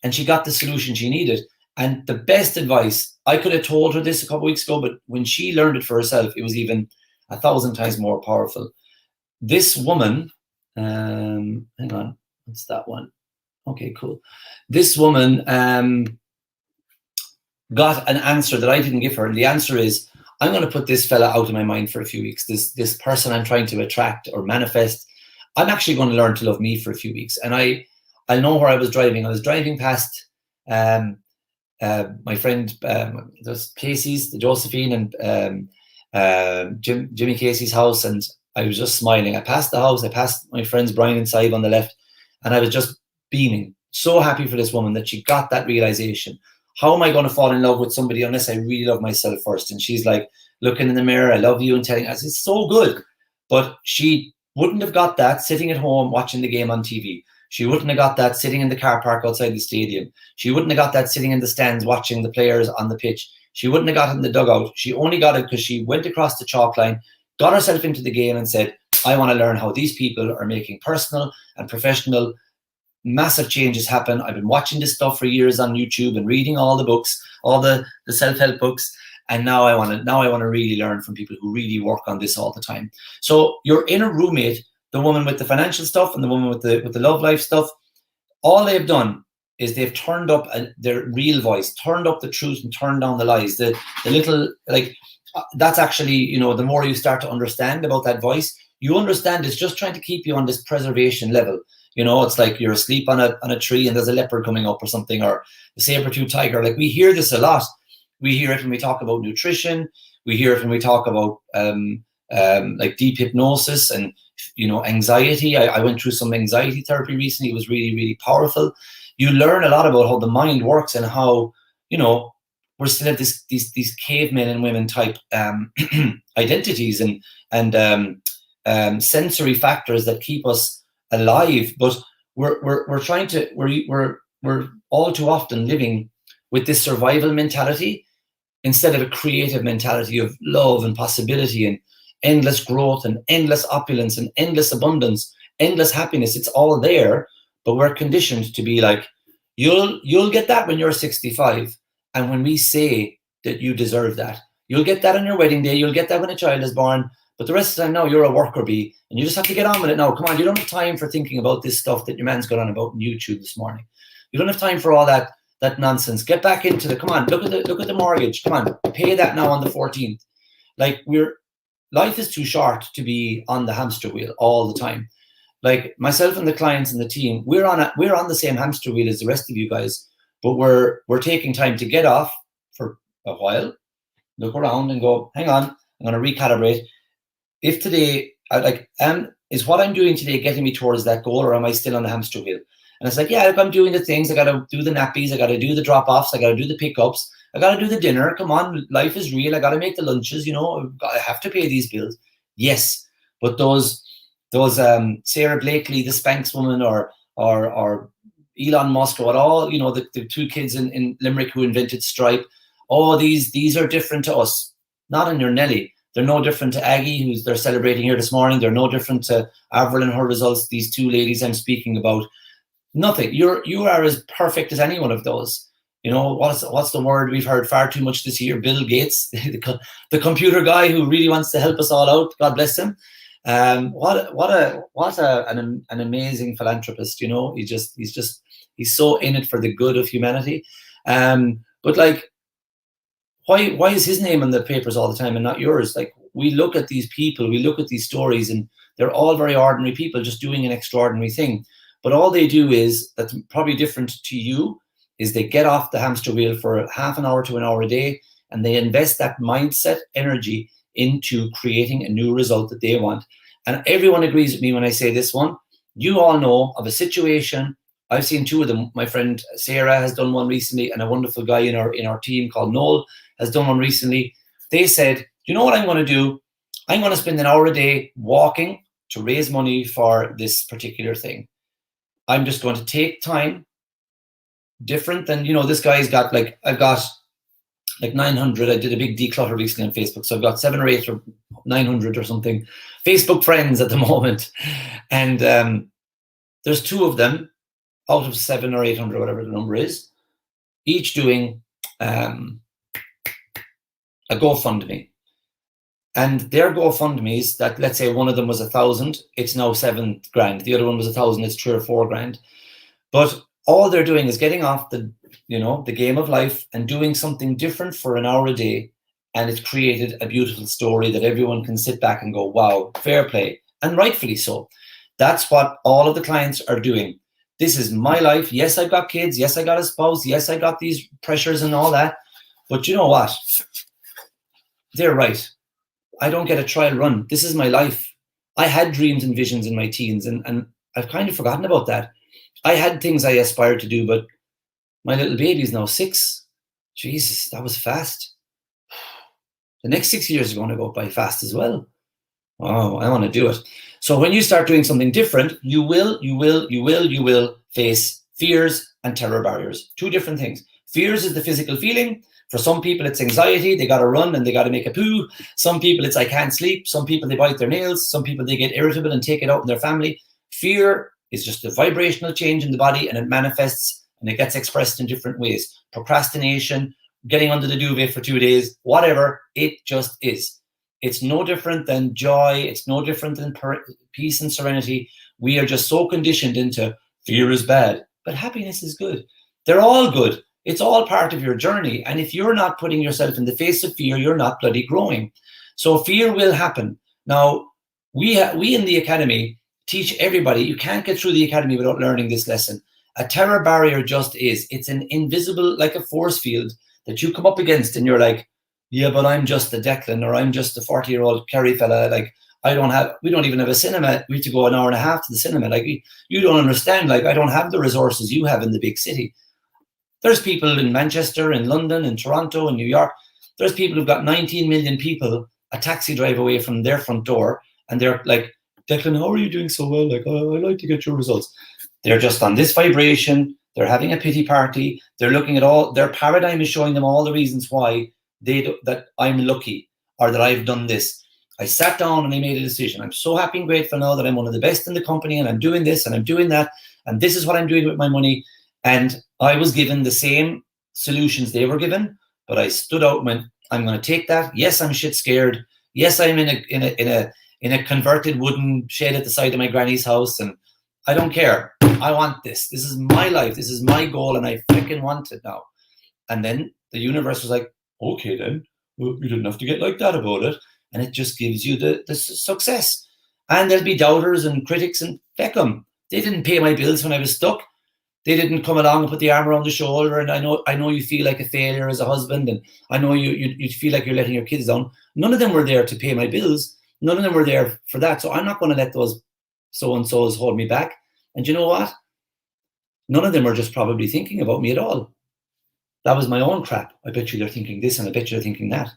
And she got the solution she needed. And the best advice, I could have told her this a couple of weeks ago, but when she learned it for herself, it was even 1,000 times more powerful. This woman, hang on, what's that one? Okay, cool. This woman got an answer that I didn't give her. And the answer is, I'm going to put this fella out of my mind for a few weeks. This person I'm trying to attract or manifest, I'm actually going to learn to love me for a few weeks. And I know where I was driving. I was driving past my friend, there's Casey's, the Josephine and Jimmy Casey's house. And I was just smiling. I passed the house. I passed my friends Brian and Saib on the left. And I was just beaming. So happy for this woman that she got that realization. How am I going to fall in love with somebody unless I really love myself first? And she's like looking in the mirror, I love you, and telling us it's so good. But she wouldn't have got that sitting at home watching the game on TV. She wouldn't have got that sitting in the car park outside the stadium. She wouldn't have got that sitting in the stands watching the players on the pitch. She wouldn't have got it in the dugout. She only got it because she went across the chalk line, got herself into the game and said, I want to learn how these people are making personal and professional massive changes happen. I've been watching this stuff for years on YouTube and reading all the books, all the self-help books. And now I want to really learn from people who really work on this all the time. So your inner roommate, the woman with the financial stuff and the woman with the love life stuff, all they've done is they've turned up their real voice, turned up the truth and turned down the lies. The little, like, that's actually, the more you start to understand about that voice, you understand it's just trying to keep you on this preservation level. It's like you're asleep on a tree and there's a leopard coming up or something, or the saber-tooth tiger. Like, we hear this a lot. We hear it when we talk about nutrition. We hear it when we talk about like deep hypnosis and, anxiety. I went through some anxiety therapy recently. It was really, really powerful. you learn a lot about how the mind works and how, you know, we're still at these cavemen and women type identities and sensory factors that keep us alive. But we're all too often living with this survival mentality instead of a creative mentality of love and possibility and endless growth and endless opulence and endless abundance, endless happiness. It's all there, but we're conditioned to be like, you'll get that when you're 65. And when we say that you deserve that, you'll get that on your wedding day, you'll get that when a child is born, but the rest of the time, no, you're a worker bee, and you just have to get on with it now. Come on, you don't have time for thinking about this stuff that your man's got on about on YouTube this morning. You don't have time for all that nonsense. Get back into the, come on, look at the mortgage. Come on, pay that now on the 14th. Like, life is too short to be on the hamster wheel all the time. Like, myself and the clients and the team, we're on the same hamster wheel as the rest of you guys, but we're taking time to get off for a while, look around and go, hang on, I'm going to recalibrate. If today, is what I'm doing today getting me towards that goal, or am I still on the hamster wheel? And it's like, yeah, look, I'm doing the things. I got to do the nappies. I got to do the drop-offs. I got to do the pickups. I got to do the dinner. Come on, life is real. I got to make the lunches. You know, I have to pay these bills. Yes, but those Sarah Blakely, the Spanx woman, or Elon Musk, or what all, you know, the two kids in Limerick who invented Stripe. Oh, these are different to us. Not in your Nelly. They're no different to Aggie, who's they're celebrating here this morning. They're no different to Avril and her results. These two ladies I'm speaking about. Nothing. You are as perfect as any one of those. You know, what's the word we've heard far too much this year? Bill Gates, the computer guy who really wants to help us all out. God bless him. What an amazing philanthropist. You know, he's so in it for the good of humanity. But like, why is his name in the papers all the time and not yours? Like, we look at these people, we look at these stories, and they're all very ordinary people just doing an extraordinary thing. But all they do is, that's probably different to you, is they get off the hamster wheel for half an hour to an hour a day, and they invest that mindset energy into creating a new result that they want. And everyone agrees with me when I say this one. You all know of a situation. I've seen two of them. My friend Sarah has done one recently, and a wonderful guy in our team called Noel has done one recently. They said, you know what I'm going to do? I'm going to spend an hour a day walking to raise money for this particular thing. I'm just going to take time, different than, you know, this guy's got like, I've got like 900. I did a big declutter recently on Facebook. So I've got 700 or 800 or 900 or something Facebook friends at the moment. And there's two of them out of 700 or 800, whatever the number is, each doing a GoFundMe. And their GoFundMes, that, let's say one of them was 1,000, it's now 7 grand. The other one was 1,000, it's 3 or 4 grand. But all they're doing is getting off the game of life and doing something different for an hour a day. And it's created a beautiful story that everyone can sit back and go, wow, fair play. And rightfully so. That's what all of the clients are doing. This is my life. Yes, I've got kids. Yes, I got a spouse. Yes, I got these pressures and all that. But you know what? They're right. I don't get a trial run. This is my life. I had dreams and visions in my teens, and I've kind of forgotten about that. I had things I aspired to do, but my little baby is now 6. Jesus, that was fast. The next 6 years are going to go by fast as well. Oh, I want to do it. So when you start doing something different, you will face fears and terror barriers. 2 different things. Fears is the physical feeling. For some people, it's anxiety. They got to run and they got to make a poo. Some people, it's I can't sleep. Some people, they bite their nails. Some people, they get irritable and take it out on their family. Fear is just a vibrational change in the body, and it manifests and it gets expressed in different ways. Procrastination, getting under the duvet for 2 days, whatever, it just is. It's no different than joy. It's no different than peace and serenity. We are just so conditioned into fear is bad, but happiness is good. They're all good. It's all part of your journey. And if you're not putting yourself in the face of fear, you're not bloody growing. So fear will happen. Now, we in the Academy teach everybody, you can't get through the Academy without learning this lesson. A terror barrier just is. It's an invisible, like a force field that you come up against and you're like, yeah, but I'm just the Declan, or I'm just the 40-year-old Kerry fella. Like, we don't even have a cinema. We have to go an hour and a half to the cinema. Like, you don't understand. Like, I don't have the resources you have in the big city. There's people in Manchester, in London, in Toronto, in New York. There's people who've got 19 million people a taxi drive away from their front door, and they're like, Declan, how are you doing so well? Like, oh, I'd like to get your results. They're just on this vibration. They're having a pity party. They're looking at all, their paradigm is showing them all the reasons why that I'm lucky, or that I've done this. I sat down and I made a decision. I'm so happy and grateful now that I'm one of the best in the company, and I'm doing this and I'm doing that, and this is what I'm doing with my money. And I was given the same solutions they were given, but I stood out and went, I'm going to take that. Yes, I'm shit scared. Yes, I'm in a converted wooden shed at the side of my granny's house, and I don't care. I want this. This is my life. This is my goal, and I freaking want it now. And then the universe was like, okay, then well, you didn't have to get like that about it. And it just gives you the success. And there'll be doubters and critics, and feck them. They didn't pay my bills when I was stuck. They didn't come along and put the arm around the shoulder. And I know you feel like a failure as a husband, and I know you feel like you're letting your kids down. None of them were there to pay my bills. None of them were there for that. So I'm not going to let those so-and-sos hold me back. And you know what? None of them are just probably thinking about me at all. That was my own crap. I bet you they're thinking this, and I bet you they're thinking that.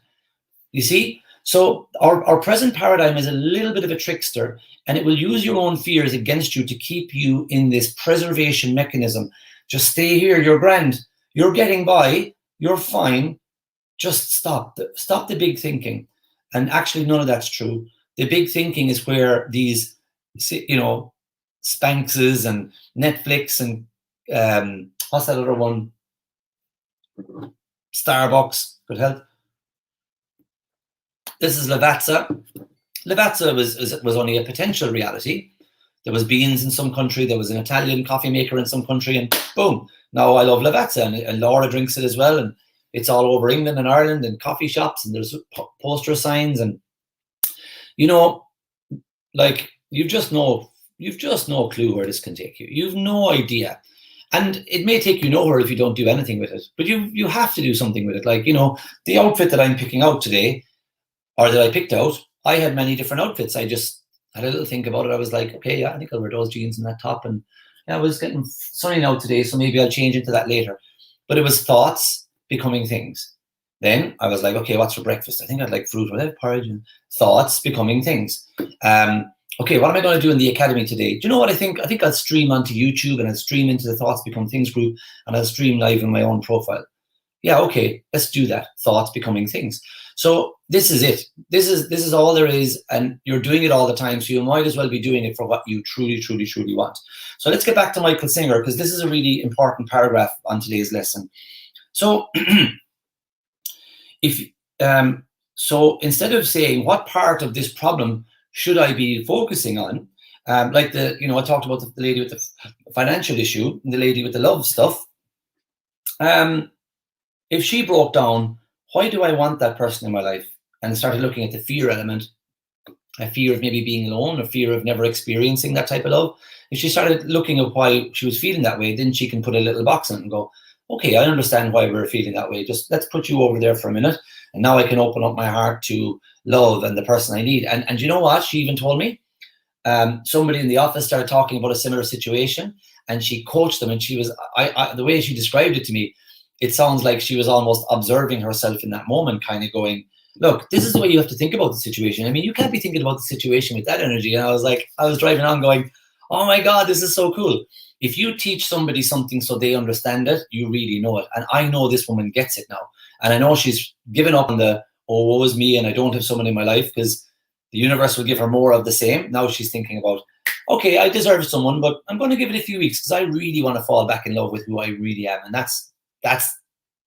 You see? So our present paradigm is a little bit of a trickster, and it will use your own fears against you to keep you in this preservation mechanism. Just stay here. You're grand. You're getting by. You're fine. Just stop. Stop the big thinking. And actually, none of that's true. The big thinking is where these, Spanxes and Netflix and what's that other one? Starbucks, good health. This is Lavazza. Lavazza was only a potential reality. There was beans in some country. There was an Italian coffee maker in some country, and boom! Now I love Lavazza, and Laura drinks it as well, and it's all over England and Ireland, and coffee shops, and there's poster signs, and like you've just no clue where this can take you. You've no idea. And it may take you nowhere if you don't do anything with it, but you have to do something with it. Like, the outfit that I'm picking out today, or that I picked out, I had many different outfits. I just had a little think about it. I was like, okay, yeah, I think I'll wear those jeans and that top. And yeah, I was getting sunny now today, so maybe I'll change into that later. But it was thoughts becoming things. Then I was like, okay, what's for breakfast? I think I'd like fruit or porridge. And thoughts becoming things. Okay, what am I going to do in the academy today? Do you know what I think? I think I'll stream onto YouTube, and I'll stream into the Thoughts Become Things group, and I'll stream live in my own profile. Yeah, okay, let's do that. Thoughts becoming things. So this is it. This is all there is, and you're doing it all the time, so you might as well be doing it for what you truly, truly, truly want. So let's get back to Michael Singer, because this is a really important paragraph on today's lesson. So so instead of saying what part of this problem should I be focusing on, like I talked about the lady with the financial issue, and the lady with the love stuff. If she broke down, why do I want that person in my life? And started looking at the fear element, a fear of maybe being alone, a fear of never experiencing that type of love. If she started looking at why she was feeling that way, then she can put a little box in it and go, okay, I understand why we're feeling that way. Just let's put you over there for a minute. And now I can open up my heart to love and the person I need. And you know what? She even told me, somebody in the office started talking about a similar situation, and she coached them. And she was, the way she described it to me, it sounds like she was almost observing herself in that moment, kind of going, look, this is the way you have to think about the situation. I mean, you can't be thinking about the situation with that energy. And I was driving on going, oh my God, this is so cool. If you teach somebody something so they understand it, you really know it. And I know this woman gets it now. And I know she's given up on the, oh, woe is me, and I don't have someone in my life, because the universe will give her more of the same. Now she's thinking about, okay, I deserve someone, but I'm going to give it a few weeks because I really want to fall back in love with who I really am. And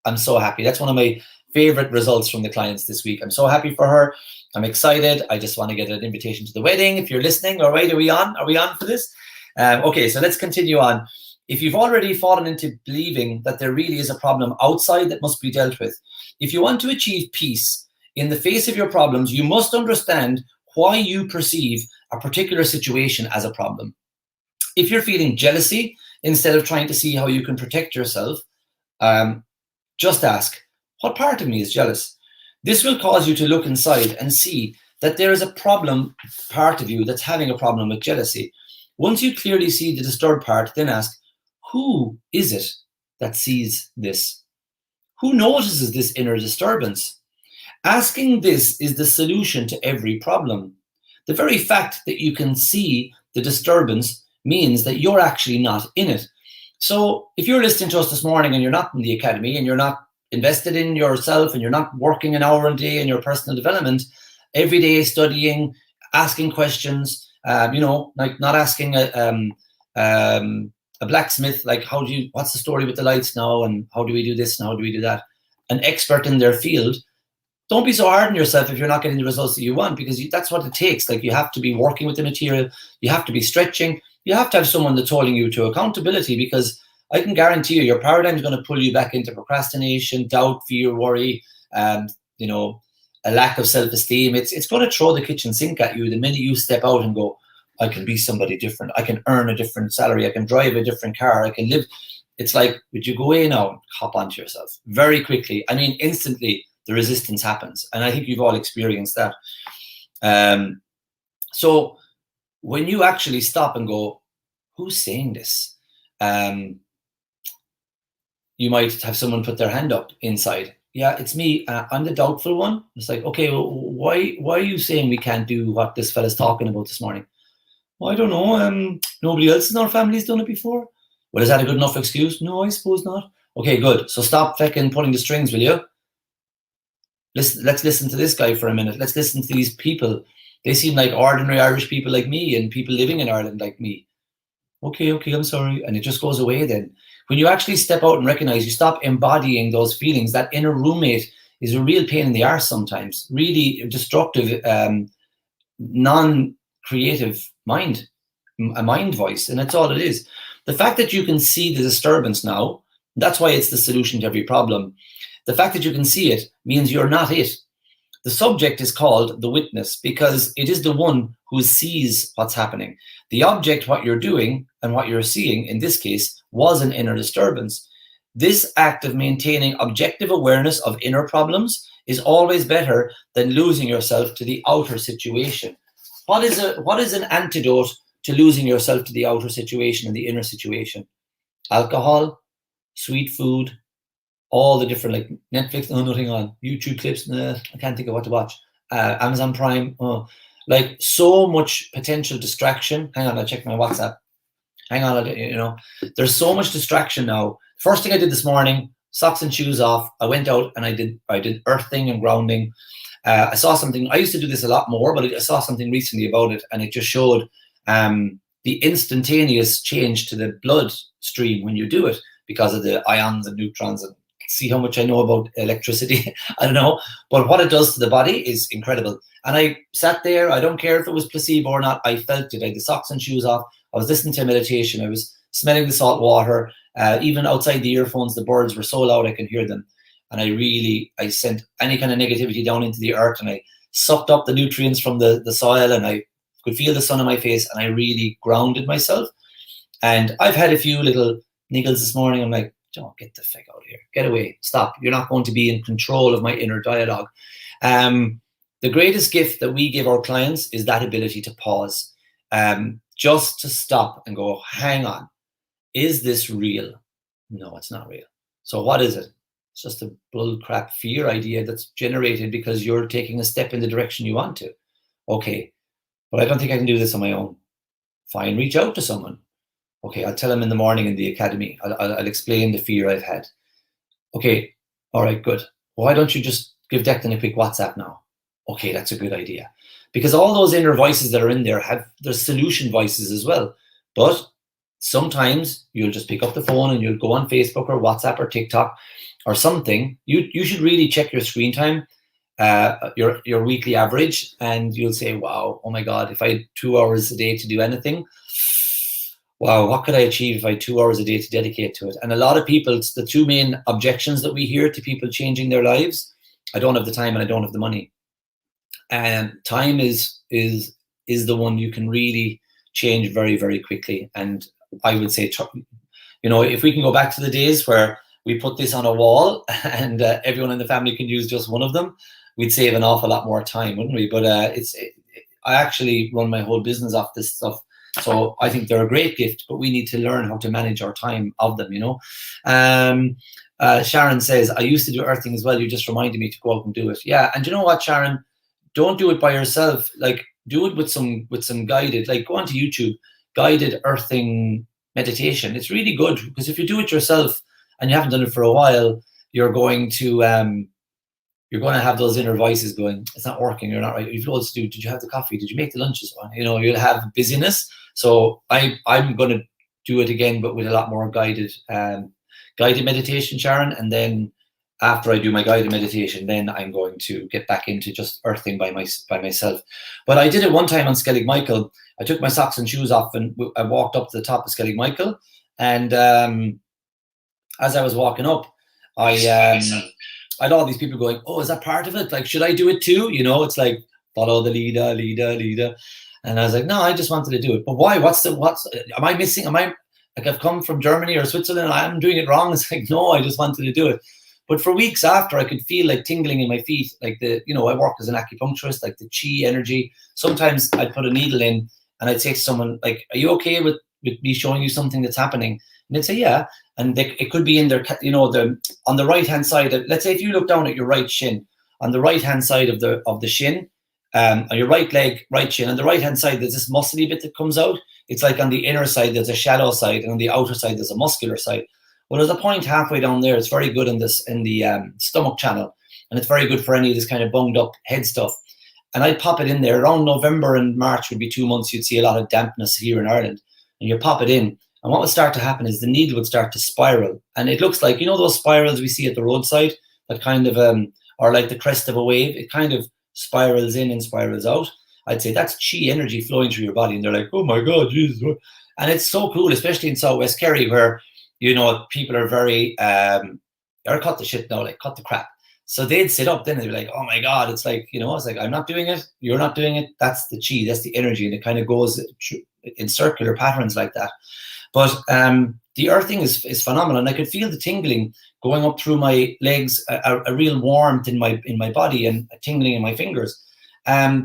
I'm so happy. That's one of my favorite results from the clients this week. I'm so happy for her. I'm excited. I just want to get an invitation to the wedding. If you're listening, all right, are we on for this? Okay, so let's continue on. If you've already fallen into believing that there really is a problem outside that must be dealt with, if you want to achieve peace in the face of your problems, you must understand why you perceive a particular situation as a problem. If you're feeling jealousy, instead of trying to see how you can protect yourself, just ask, what part of me is jealous? This will cause you to look inside and see that there is a problem part of you that's having a problem with jealousy. Once you clearly see the disturbed part, then ask, who is it that sees this? Who notices this inner disturbance? Asking this is the solution to every problem. The very fact that you can see the disturbance means that you're actually not in it. So if you're listening to us this morning and you're not in the academy and you're not invested in yourself and you're not working an hour a day in your personal development, every day studying, asking questions, like not asking a blacksmith, like what's the story with the lights now, and how do we do this and how do we do that? An expert in their field. Don't be so hard on yourself if you're not getting the results that you want, because that's what it takes. Like, you have to be working with the material, you have to be stretching, you have to have someone that's holding you to accountability, because I can guarantee you your paradigm is going to pull you back into procrastination, doubt, fear, worry, a lack of self-esteem. It's going to throw the kitchen sink at you the minute you step out and go, I can be somebody different. I can earn a different salary. I can drive a different car. I can live. It's like, would you go away now and hop onto yourself very quickly? I mean, instantly the resistance happens. And I think you've all experienced that. So when you actually stop and go, who's saying this? You might have someone put their hand up inside. Yeah, it's me. I'm the doubtful one. It's like, okay, well, why are you saying we can't do what this fella's talking about this morning? Well, I don't know. Nobody else in our family's done it before. Well, is that a good enough excuse? No, I suppose not. Okay, good. So stop fucking pulling the strings, will you? Let's listen to this guy for a minute. Let's listen to these people. They seem like ordinary Irish people like me and people living in Ireland like me. Okay, I'm sorry. And it just goes away then. When you actually step out and recognize, you stop embodying those feelings. That inner roommate is a real pain in the arse sometimes. Really destructive, non-creative mind, a mind voice. And that's all it is. The fact that you can see the disturbance now, that's why it's the solution to every problem. The fact that you can see it means you're not it. The subject is called the witness because it is the one who sees what's happening. The object, what you're doing and what you're seeing, in this case, was an inner disturbance. This act of maintaining objective awareness of inner problems is always better than losing yourself to the outer situation. What is an antidote to losing yourself to the outer situation and the inner situation? Alcohol, sweet food, all the different, like Netflix, nothing on, YouTube clips, I can't think of what to watch. Amazon Prime, like so much potential distraction. Hang on, I'll check my WhatsApp. Hang on, there's so much distraction now. First thing I did this morning, socks and shoes off. I went out and I did earthing and grounding. I saw something. I used to do this a lot more, but I saw something recently about it, and it just showed the instantaneous change to the blood stream when you do it because of the ions and neutrons. And see how much I know about electricity. I don't know, but what it does to the body is incredible. And I sat there. I don't care if it was placebo or not. I felt it. I had the socks and shoes off. I was listening to meditation. I was smelling the salt water. Even outside the earphones, the birds were so loud I could hear them. And I sent any kind of negativity down into the earth, and I sucked up the nutrients from the soil, and I could feel the sun on my face, and I really grounded myself. And I've had a few little niggles this morning. I'm like, don't get the fuck out of here. Get away. Stop. You're not going to be in control of my inner dialogue. The greatest gift that we give our clients is that ability to pause, just to stop and go, hang on. Is this real? No, it's not real. So what is it? It's just a bullcrap fear idea that's generated because you're taking a step in the direction you want to. Okay, but I don't think I can do this on my own. Fine, reach out to someone. Okay, I'll tell them in the morning in the academy. I'll explain the fear I've had. Okay, all right, good. Why don't you just give Declan a quick WhatsApp now? Okay, that's a good idea. Because all those inner voices that are in there there's solution voices as well. But sometimes you'll just pick up the phone and you'll go on Facebook or WhatsApp or TikTok or something. You should really check your screen time, your weekly average, and you'll say, wow, oh my God, if I had 2 hours a day to do anything, wow, what could I achieve if I had 2 hours a day to dedicate to it? And a lot of people, it's the two main objections that we hear to people changing their lives. I don't have the time and I don't have the money. And time is the one you can really change very, very quickly. And I would say, if we can go back to the days where we put this on a wall and everyone in the family can use just one of them, we'd save an awful lot more time, wouldn't we? But I actually run my whole business off this stuff. So I think they're a great gift, but we need to learn how to manage our time of them, you know. Sharon says, I used to do earthing as well. You just reminded me to go out and do it. Yeah, and you know what, Sharon? Don't do it by yourself. Like, do it with some guided, like go onto YouTube, guided earthing meditation. It's really good, because if you do it yourself and you haven't done it for a while, you're going to have those inner voices going, it's not working, you're not right, you've loads to do, did you have the coffee, did you make the lunches? You know, you'll have busyness. So I'm going to do it again, but with a lot more guided meditation, Sharon. And then after I do my guided meditation, then I'm going to get back into just earthing by myself. But I did it one time on Skellig Michael. I took my socks and shoes off and I walked up to the top of Skellig Michael. And as I was walking up, I had all these people going, oh, is that part of it? Like, should I do it too? You know, it's like, follow the leader. And I was like, no, I just wanted to do it. But why? Am I missing? Am I, like, I've come from Germany or Switzerland, I'm doing it wrong? It's like, no, I just wanted to do it. But for weeks after, I could feel like tingling in my feet, like I work as an acupuncturist, like the chi energy. Sometimes I'd put a needle in and I'd say to someone, like, are you okay with me showing you something that's happening? And they'd say, yeah. And it could be in their, on the right-hand side. Let's say if you look down at your right shin, on the right-hand side of the shin, on your right leg, right shin, on the right-hand side, there's this muscly bit that comes out. It's like on the inner side, there's a shadow side, and on the outer side, there's a muscular side. Well, there's a point halfway down there. It's very good in the stomach channel, and it's very good for any of this kind of bunged up head stuff. And I'd pop it in there. Around November and March would be 2 months. You'd see a lot of dampness here in Ireland, and you pop it in. And what would start to happen is the needle would start to spiral. And it looks like, those spirals we see at the roadside, that kind of, or like the crest of a wave, it kind of spirals in and spirals out. I'd say that's chi energy flowing through your body. And they're like, oh my God, Jesus. And it's so cool, especially in Southwest Kerry, where, people are very, or cut the shit now, like cut the crap. So they'd sit up then and they'd be like, oh my God, it's like, it's like, I'm not doing it. You're not doing it. That's the chi, that's the energy. And it kind of goes in circular patterns like that. But the earthing is phenomenal. And I could feel the tingling going up through my legs, a real warmth in my body and a tingling in my fingers.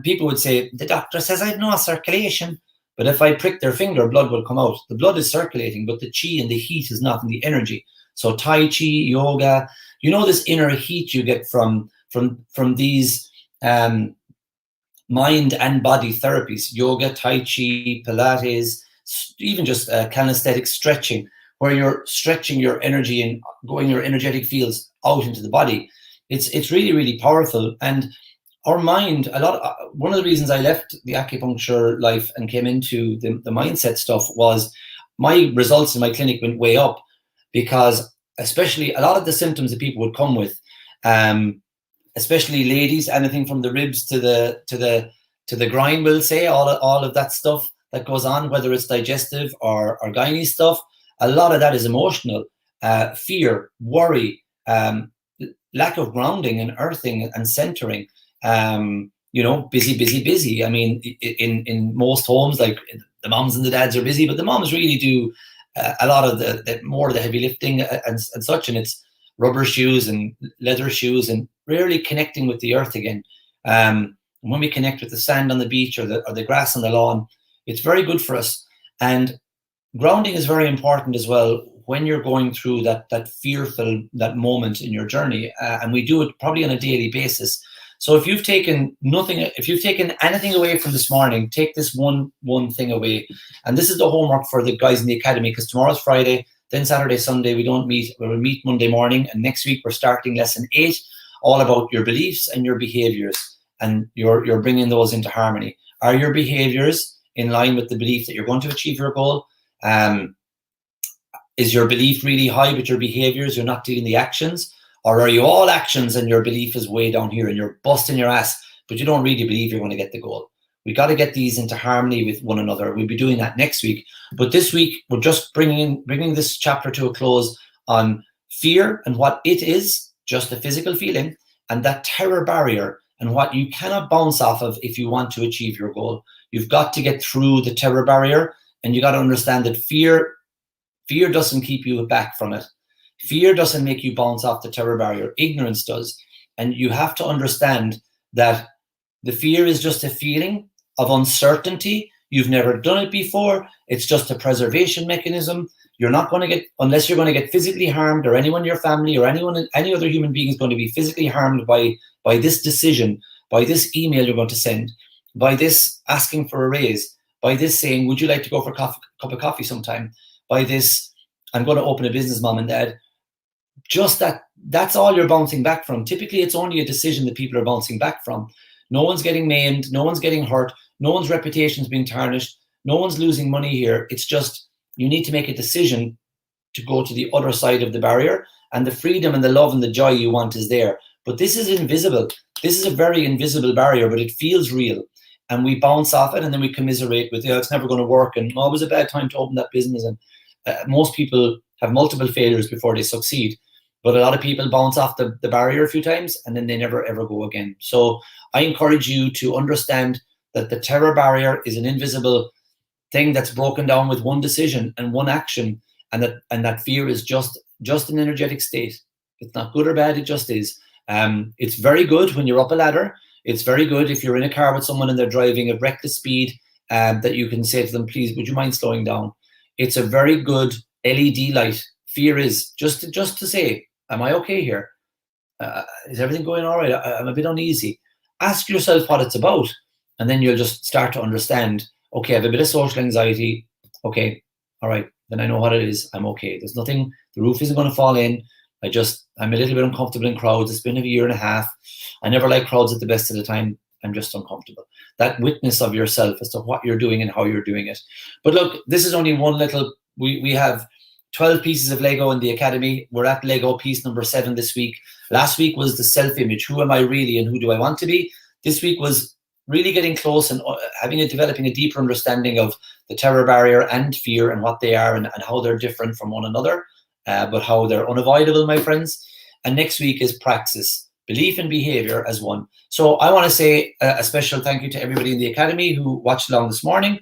People would say, the doctor says I have no circulation. But if I prick their finger, blood will come out. The blood is circulating, but the chi and the heat is not, and the energy. So Tai Chi, yoga, this inner heat you get from these mind and body therapies, yoga, Tai Chi, Pilates, even just kinesthetic stretching, where you're stretching your energy and going your energetic fields out into the body. It's really, really powerful. And our mind, one of the reasons I left the acupuncture life and came into the mindset stuff was my results in my clinic went way up, because especially a lot of the symptoms that people would come with, especially ladies, anything from the ribs to the groin, we'll say, all of that stuff that goes on, whether it's digestive or gynae stuff, a lot of that is emotional, fear, worry, lack of grounding and earthing and centering. Busy. I mean, in most homes, like the moms and the dads are busy, but the moms really do a lot of the more of the heavy lifting and such. And it's rubber shoes and leather shoes and rarely connecting with the earth again. When we connect with the sand on the beach or the grass on the lawn, it's very good for us. And grounding is very important as well when you're going through that fearful, that moment in your journey. And we do it probably on a daily basis. So if you've taken anything away from this morning, take this one thing away. And this is the homework for the guys in the academy, because tomorrow's Friday, then Saturday, Sunday, we don't meet. We'll meet Monday morning. And next week, we're starting lesson 8, all about your beliefs and your behaviors. And you're bringing those into harmony. Are your behaviors in line with the belief that you're going to achieve your goal? Is your belief really high, but your behaviors, you're not doing the actions? Or are you all actions and your belief is way down here and you're busting your ass, but you don't really believe you're going to get the goal? We got to get these into harmony with one another. We'll be doing that next week. But this week, we're just bringing this chapter to a close on fear and what it is, just a physical feeling, and that terror barrier and what you cannot bounce off of if you want to achieve your goal. You've got to get through the terror barrier, and you got to understand that fear doesn't keep you back from it. Fear doesn't make you bounce off the terror barrier. Ignorance does. And you have to understand that the fear is just a feeling of uncertainty. You've never done it before. It's just a preservation mechanism. You're not going to get, unless you're going to get physically harmed, or anyone in your family or any other human being is going to be physically harmed by this decision, by this email you're going to send, by this asking for a raise, by this saying, would you like to go for a cup of coffee sometime, by this, I'm going to open a business, mom and dad. Just that's all you're bouncing back from. Typically, it's only a decision that people are bouncing back from. No one's getting maimed, no one's getting hurt, no one's reputation's being tarnished, no one's losing money here. It's just, you need to make a decision to go to the other side of the barrier, and the freedom and the love and the joy you want is there. But this is invisible. This is a very invisible barrier, but it feels real. And we bounce off it, and then we commiserate with, it's never going to work, and it was a bad time to open that business. And most people have multiple failures before they succeed. But a lot of people bounce off the barrier a few times, and then they never, ever go again. So I encourage you to understand that the terror barrier is an invisible thing that's broken down with one decision and one action, and that fear is just an energetic state. It's not good or bad, it just is. It's very good when you're up a ladder. It's very good if you're in a car with someone and they're driving at reckless speed, that you can say to them, please, would you mind slowing down? It's a very good LED light. Fear is just to say, am I okay here? Is everything going all right? I'm a bit uneasy. Ask yourself what it's about, and then you'll just start to understand, okay, I have a bit of social anxiety. Okay, all right, then I know what it is. I'm okay. There's nothing, the roof isn't going to fall in. I'm a little bit uncomfortable in crowds. It's been a year and a half. I never like crowds at the best of the time. I'm just uncomfortable. That witness of yourself as to what you're doing and how you're doing it. But look, this is only one little, we have 12 pieces of Lego in the Academy. We're at Lego piece number 7 this week. Last week was the self-image. Who am I really and who do I want to be? This week was really getting close and developing a deeper understanding of the terror barrier and fear and what they are and how they're different from one another, but how they're unavoidable, my friends. And next week is praxis, belief and behavior as one. So I want to say a special thank you to everybody in the Academy who watched along this morning.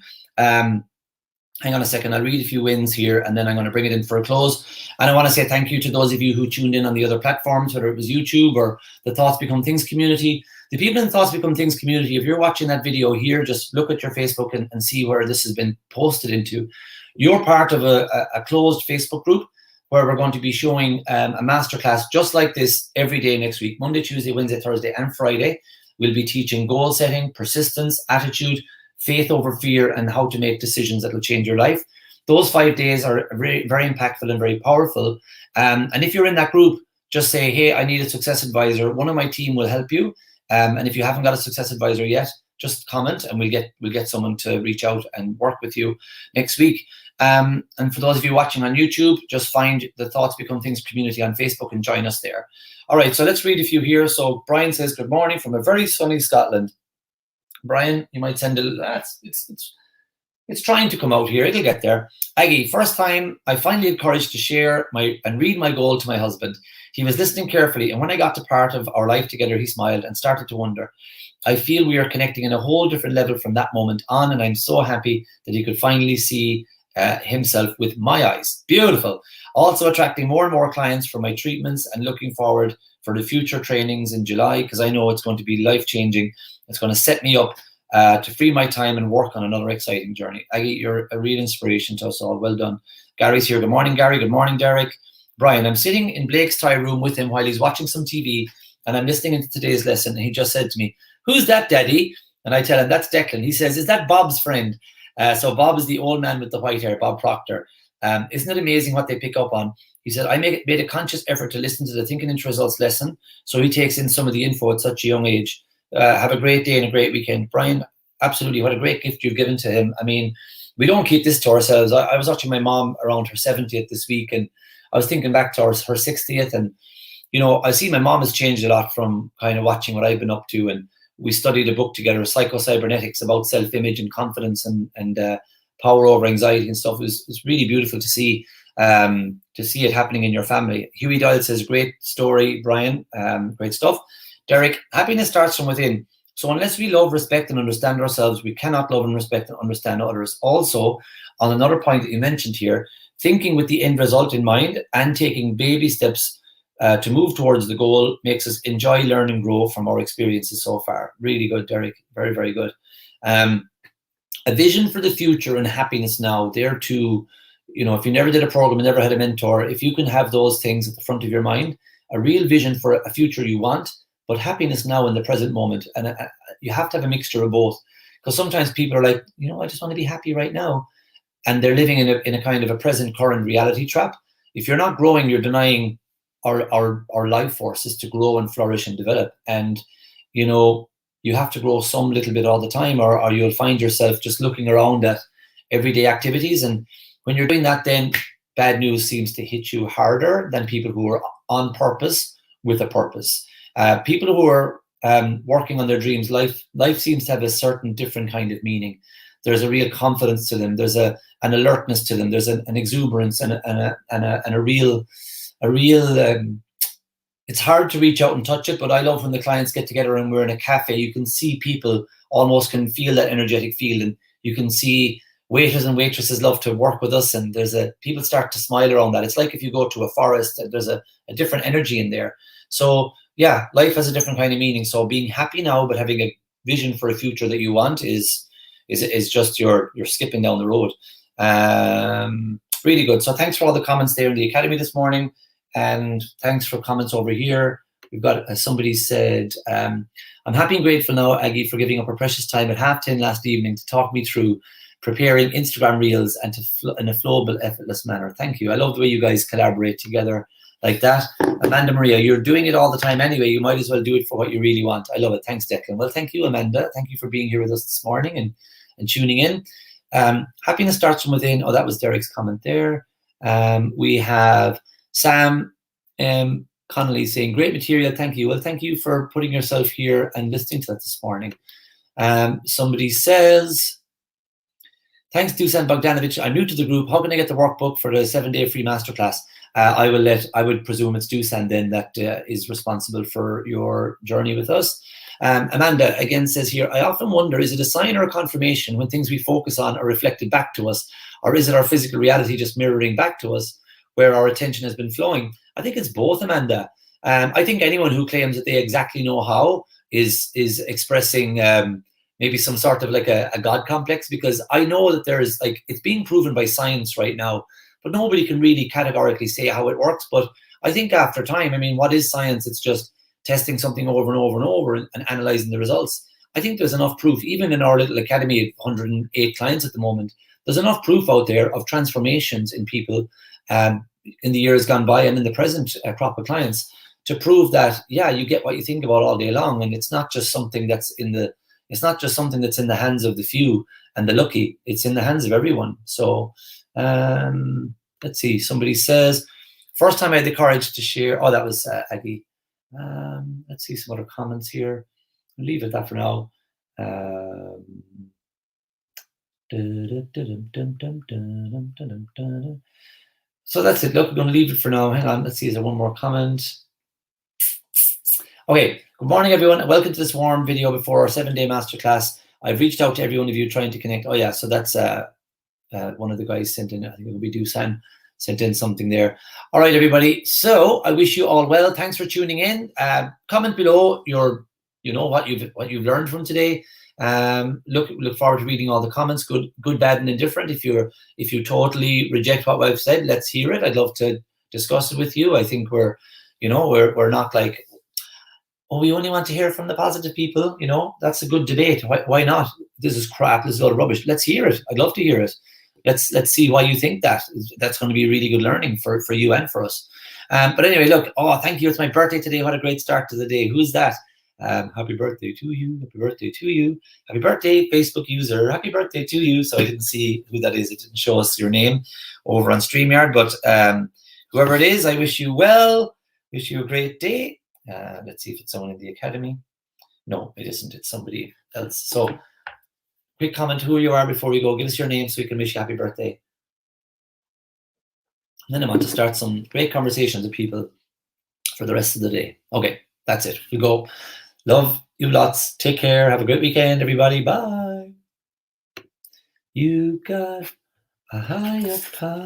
Hang on a second, I'll read a few wins here and then I'm going to bring it in for a close. And I want to say thank you to those of you who tuned in on the other platforms, whether it was YouTube or the Thoughts Become Things community. The people in the Thoughts Become Things community, if you're watching that video here, just look at your Facebook and see where this has been posted into. You're part of a closed Facebook group where we're going to be showing a masterclass just like this every day next week. Monday, Tuesday, Wednesday, Thursday, and Friday. We'll be teaching goal setting, persistence, attitude, faith over fear, and how to make decisions that will change your life. Those 5 days are very, very impactful and very powerful. And if you're in that group, just say, hey, I need a success advisor. One of my team will help you. And if you haven't got a success advisor yet, just comment and we'll get someone to reach out and work with you next week. And for those of you watching on YouTube, just find the Thoughts Become Things community on Facebook and join us there. All right, so let's read a few here. So Brian says, good morning from a very sunny Scotland. Brian, you might send it's trying to come out here. It'll get there. Aggie, first time I finally had courage to share and read my goal to my husband. He was listening carefully, and when I got to part of our life together, he smiled and started to wonder. I feel we are connecting in a whole different level from that moment on, and I'm so happy that he could finally see himself with my eyes. Beautiful. Also attracting more and more clients for my treatments and looking forward for the future trainings in July, because I know it's going to be life-changing. It's going to set me up to free my time and work on another exciting journey. Aggie, you're a real inspiration to us all. Well done. Gary's here. Good morning, Gary. Good morning, Derek. Brian, I'm sitting in Blake's Thai room with him while he's watching some TV, and I'm listening into today's lesson, and he just said to me, who's that, Daddy? And I tell him, that's Declan. He says, is that Bob's friend? So Bob is the old man with the white hair, Bob Proctor. Isn't it amazing what they pick up on? He said, I made a conscious effort to listen to the Thinking into Results lesson, so he takes in some of the info at such a young age. Have a great day and a great weekend. Brian, absolutely, what a great gift you've given to him. I mean, we don't keep this to ourselves. I was watching my mom around her 70th this week, and I was thinking back to her 60th, and, you know, I see my mom has changed a lot from kind of watching what I've been up to, and we studied a book together, Psycho-Cybernetics, about self-image and confidence and power over anxiety and stuff. It's really beautiful to see it happening in your family. Huey Doyle says, great story, Brian. Great stuff. Derek, happiness starts from within. So unless we love, respect, and understand ourselves, we cannot love and respect and understand others. Also, on another point that you mentioned here, thinking with the end result in mind and taking baby steps to move towards the goal makes us enjoy, learn, and grow from our experiences so far. Really good, Derek. Very, very good. A vision for the future and happiness now. There too, you know, if you never did a program and never had a mentor, if you can have those things at the front of your mind, a real vision for a future you want, but happiness now in the present moment. And you have to have a mixture of both, because sometimes people are like, you know, I just want to be happy right now. And they're living in a kind of a present current reality trap. If you're not growing, you're denying our life forces to grow and flourish and develop. And, you know, you have to grow some little bit all the time, or you'll find yourself just looking around at everyday activities. And when you're doing that, then bad news seems to hit you harder than people who are on purpose with a purpose. People who are working on their dreams, life seems to have a certain different kind of meaning. There's a real confidence to them. There's an alertness to them. There's an exuberance and a real. It's hard to reach out and touch it, but I love when the clients get together and we're in a cafe. You can see people almost can feel that energetic feel, and you can see waiters and waitresses love to work with us, and people start to smile around that. It's like if you go to a forest, there's a different energy in there. So yeah, life has a different kind of meaning. So being happy now, but having a vision for a future that you want is just you're skipping down the road. Really good. So thanks for all the comments there in the Academy this morning. And thanks for comments over here. We've got somebody said, I'm happy and grateful now, Aggie, for giving up her precious time at 10:30 last evening to talk me through preparing Instagram reels and in a flowable, effortless manner. Thank you. I love the way you guys collaborate together like that. Amanda Maria, you're doing it all the time anyway. You might as well do it for what you really want. I love it. Thanks, Declan. Well, thank you, Amanda. Thank you for being here with us this morning and tuning in. Happiness starts from within. Oh, that was Derek's comment there. We have Sam Connolly saying, great material, thank you. Well, thank you for putting yourself here and listening to that this morning. Somebody says, thanks, Dusan Bogdanovich. I'm new to the group. How can I get the workbook for the 7-day free masterclass? I would presume it's Dusan then that is responsible for your journey with us. Amanda again says here, I often wonder, is it a sign or a confirmation when things we focus on are reflected back to us? Or is it our physical reality just mirroring back to us where our attention has been flowing? I think it's both, Amanda. I think anyone who claims that they exactly know how is expressing maybe some sort of like a God complex, because I know that there is, like, it's being proven by science right now, but nobody can really categorically say how it works. But I think after time, I mean, what is science? It's just testing something over and over and over and analyzing the results. I think there's enough proof, even in our little academy of 108 clients at the moment, there's enough proof out there of transformations in people in the years gone by and in the present crop of clients to prove that, yeah, you get what you think about all day long. And it's not just something that's in the hands of the few and the lucky. It's in the hands of everyone. So let's see. Somebody says, first time I had the courage to share. Oh, that was Aggie. Let's see some other comments here. I'll leave it at that for now. So that's it. Look, we're going to leave it for now. Hang on. Let's see. Is there one more comment? Okay. Good morning, everyone. Welcome to this warm video before our 7-day masterclass. I've reached out to every one of you trying to connect. Oh, yeah. So that's one of the guys sent in. I think it will be Dusan sent in something there. All right, everybody. So I wish you all well. Thanks for tuning in. Comment below what you've learned from today. Look forward to reading all the comments, good, bad, and indifferent. If you totally reject what I've said, let's hear it. I'd love to discuss it with you. I think we're not like, oh, we only want to hear from the positive people. That's a good debate. Why not? This is crap. This is all rubbish. Let's hear it. I'd love to hear it. Let's see why you think that. That's going to be really good learning for you and for us. But anyway, look. Oh, thank you. It's my birthday today. What a great start to the day. Who's that? Happy birthday to you. Happy birthday to you. Happy birthday, Facebook user. Happy birthday to you. So I didn't see who that is. It didn't show us your name over on StreamYard. But whoever it is, I wish you well. Wish you a great day. Let's see if it's someone in the academy. No, it isn't. It's somebody else. So quick comment who you are before we go. Give us your name so we can wish you happy birthday. And then I want to start some great conversations with people for the rest of the day. Okay, that's it. We go. Love you lots. Take care. Have a great weekend, everybody. Bye. You got a higher power.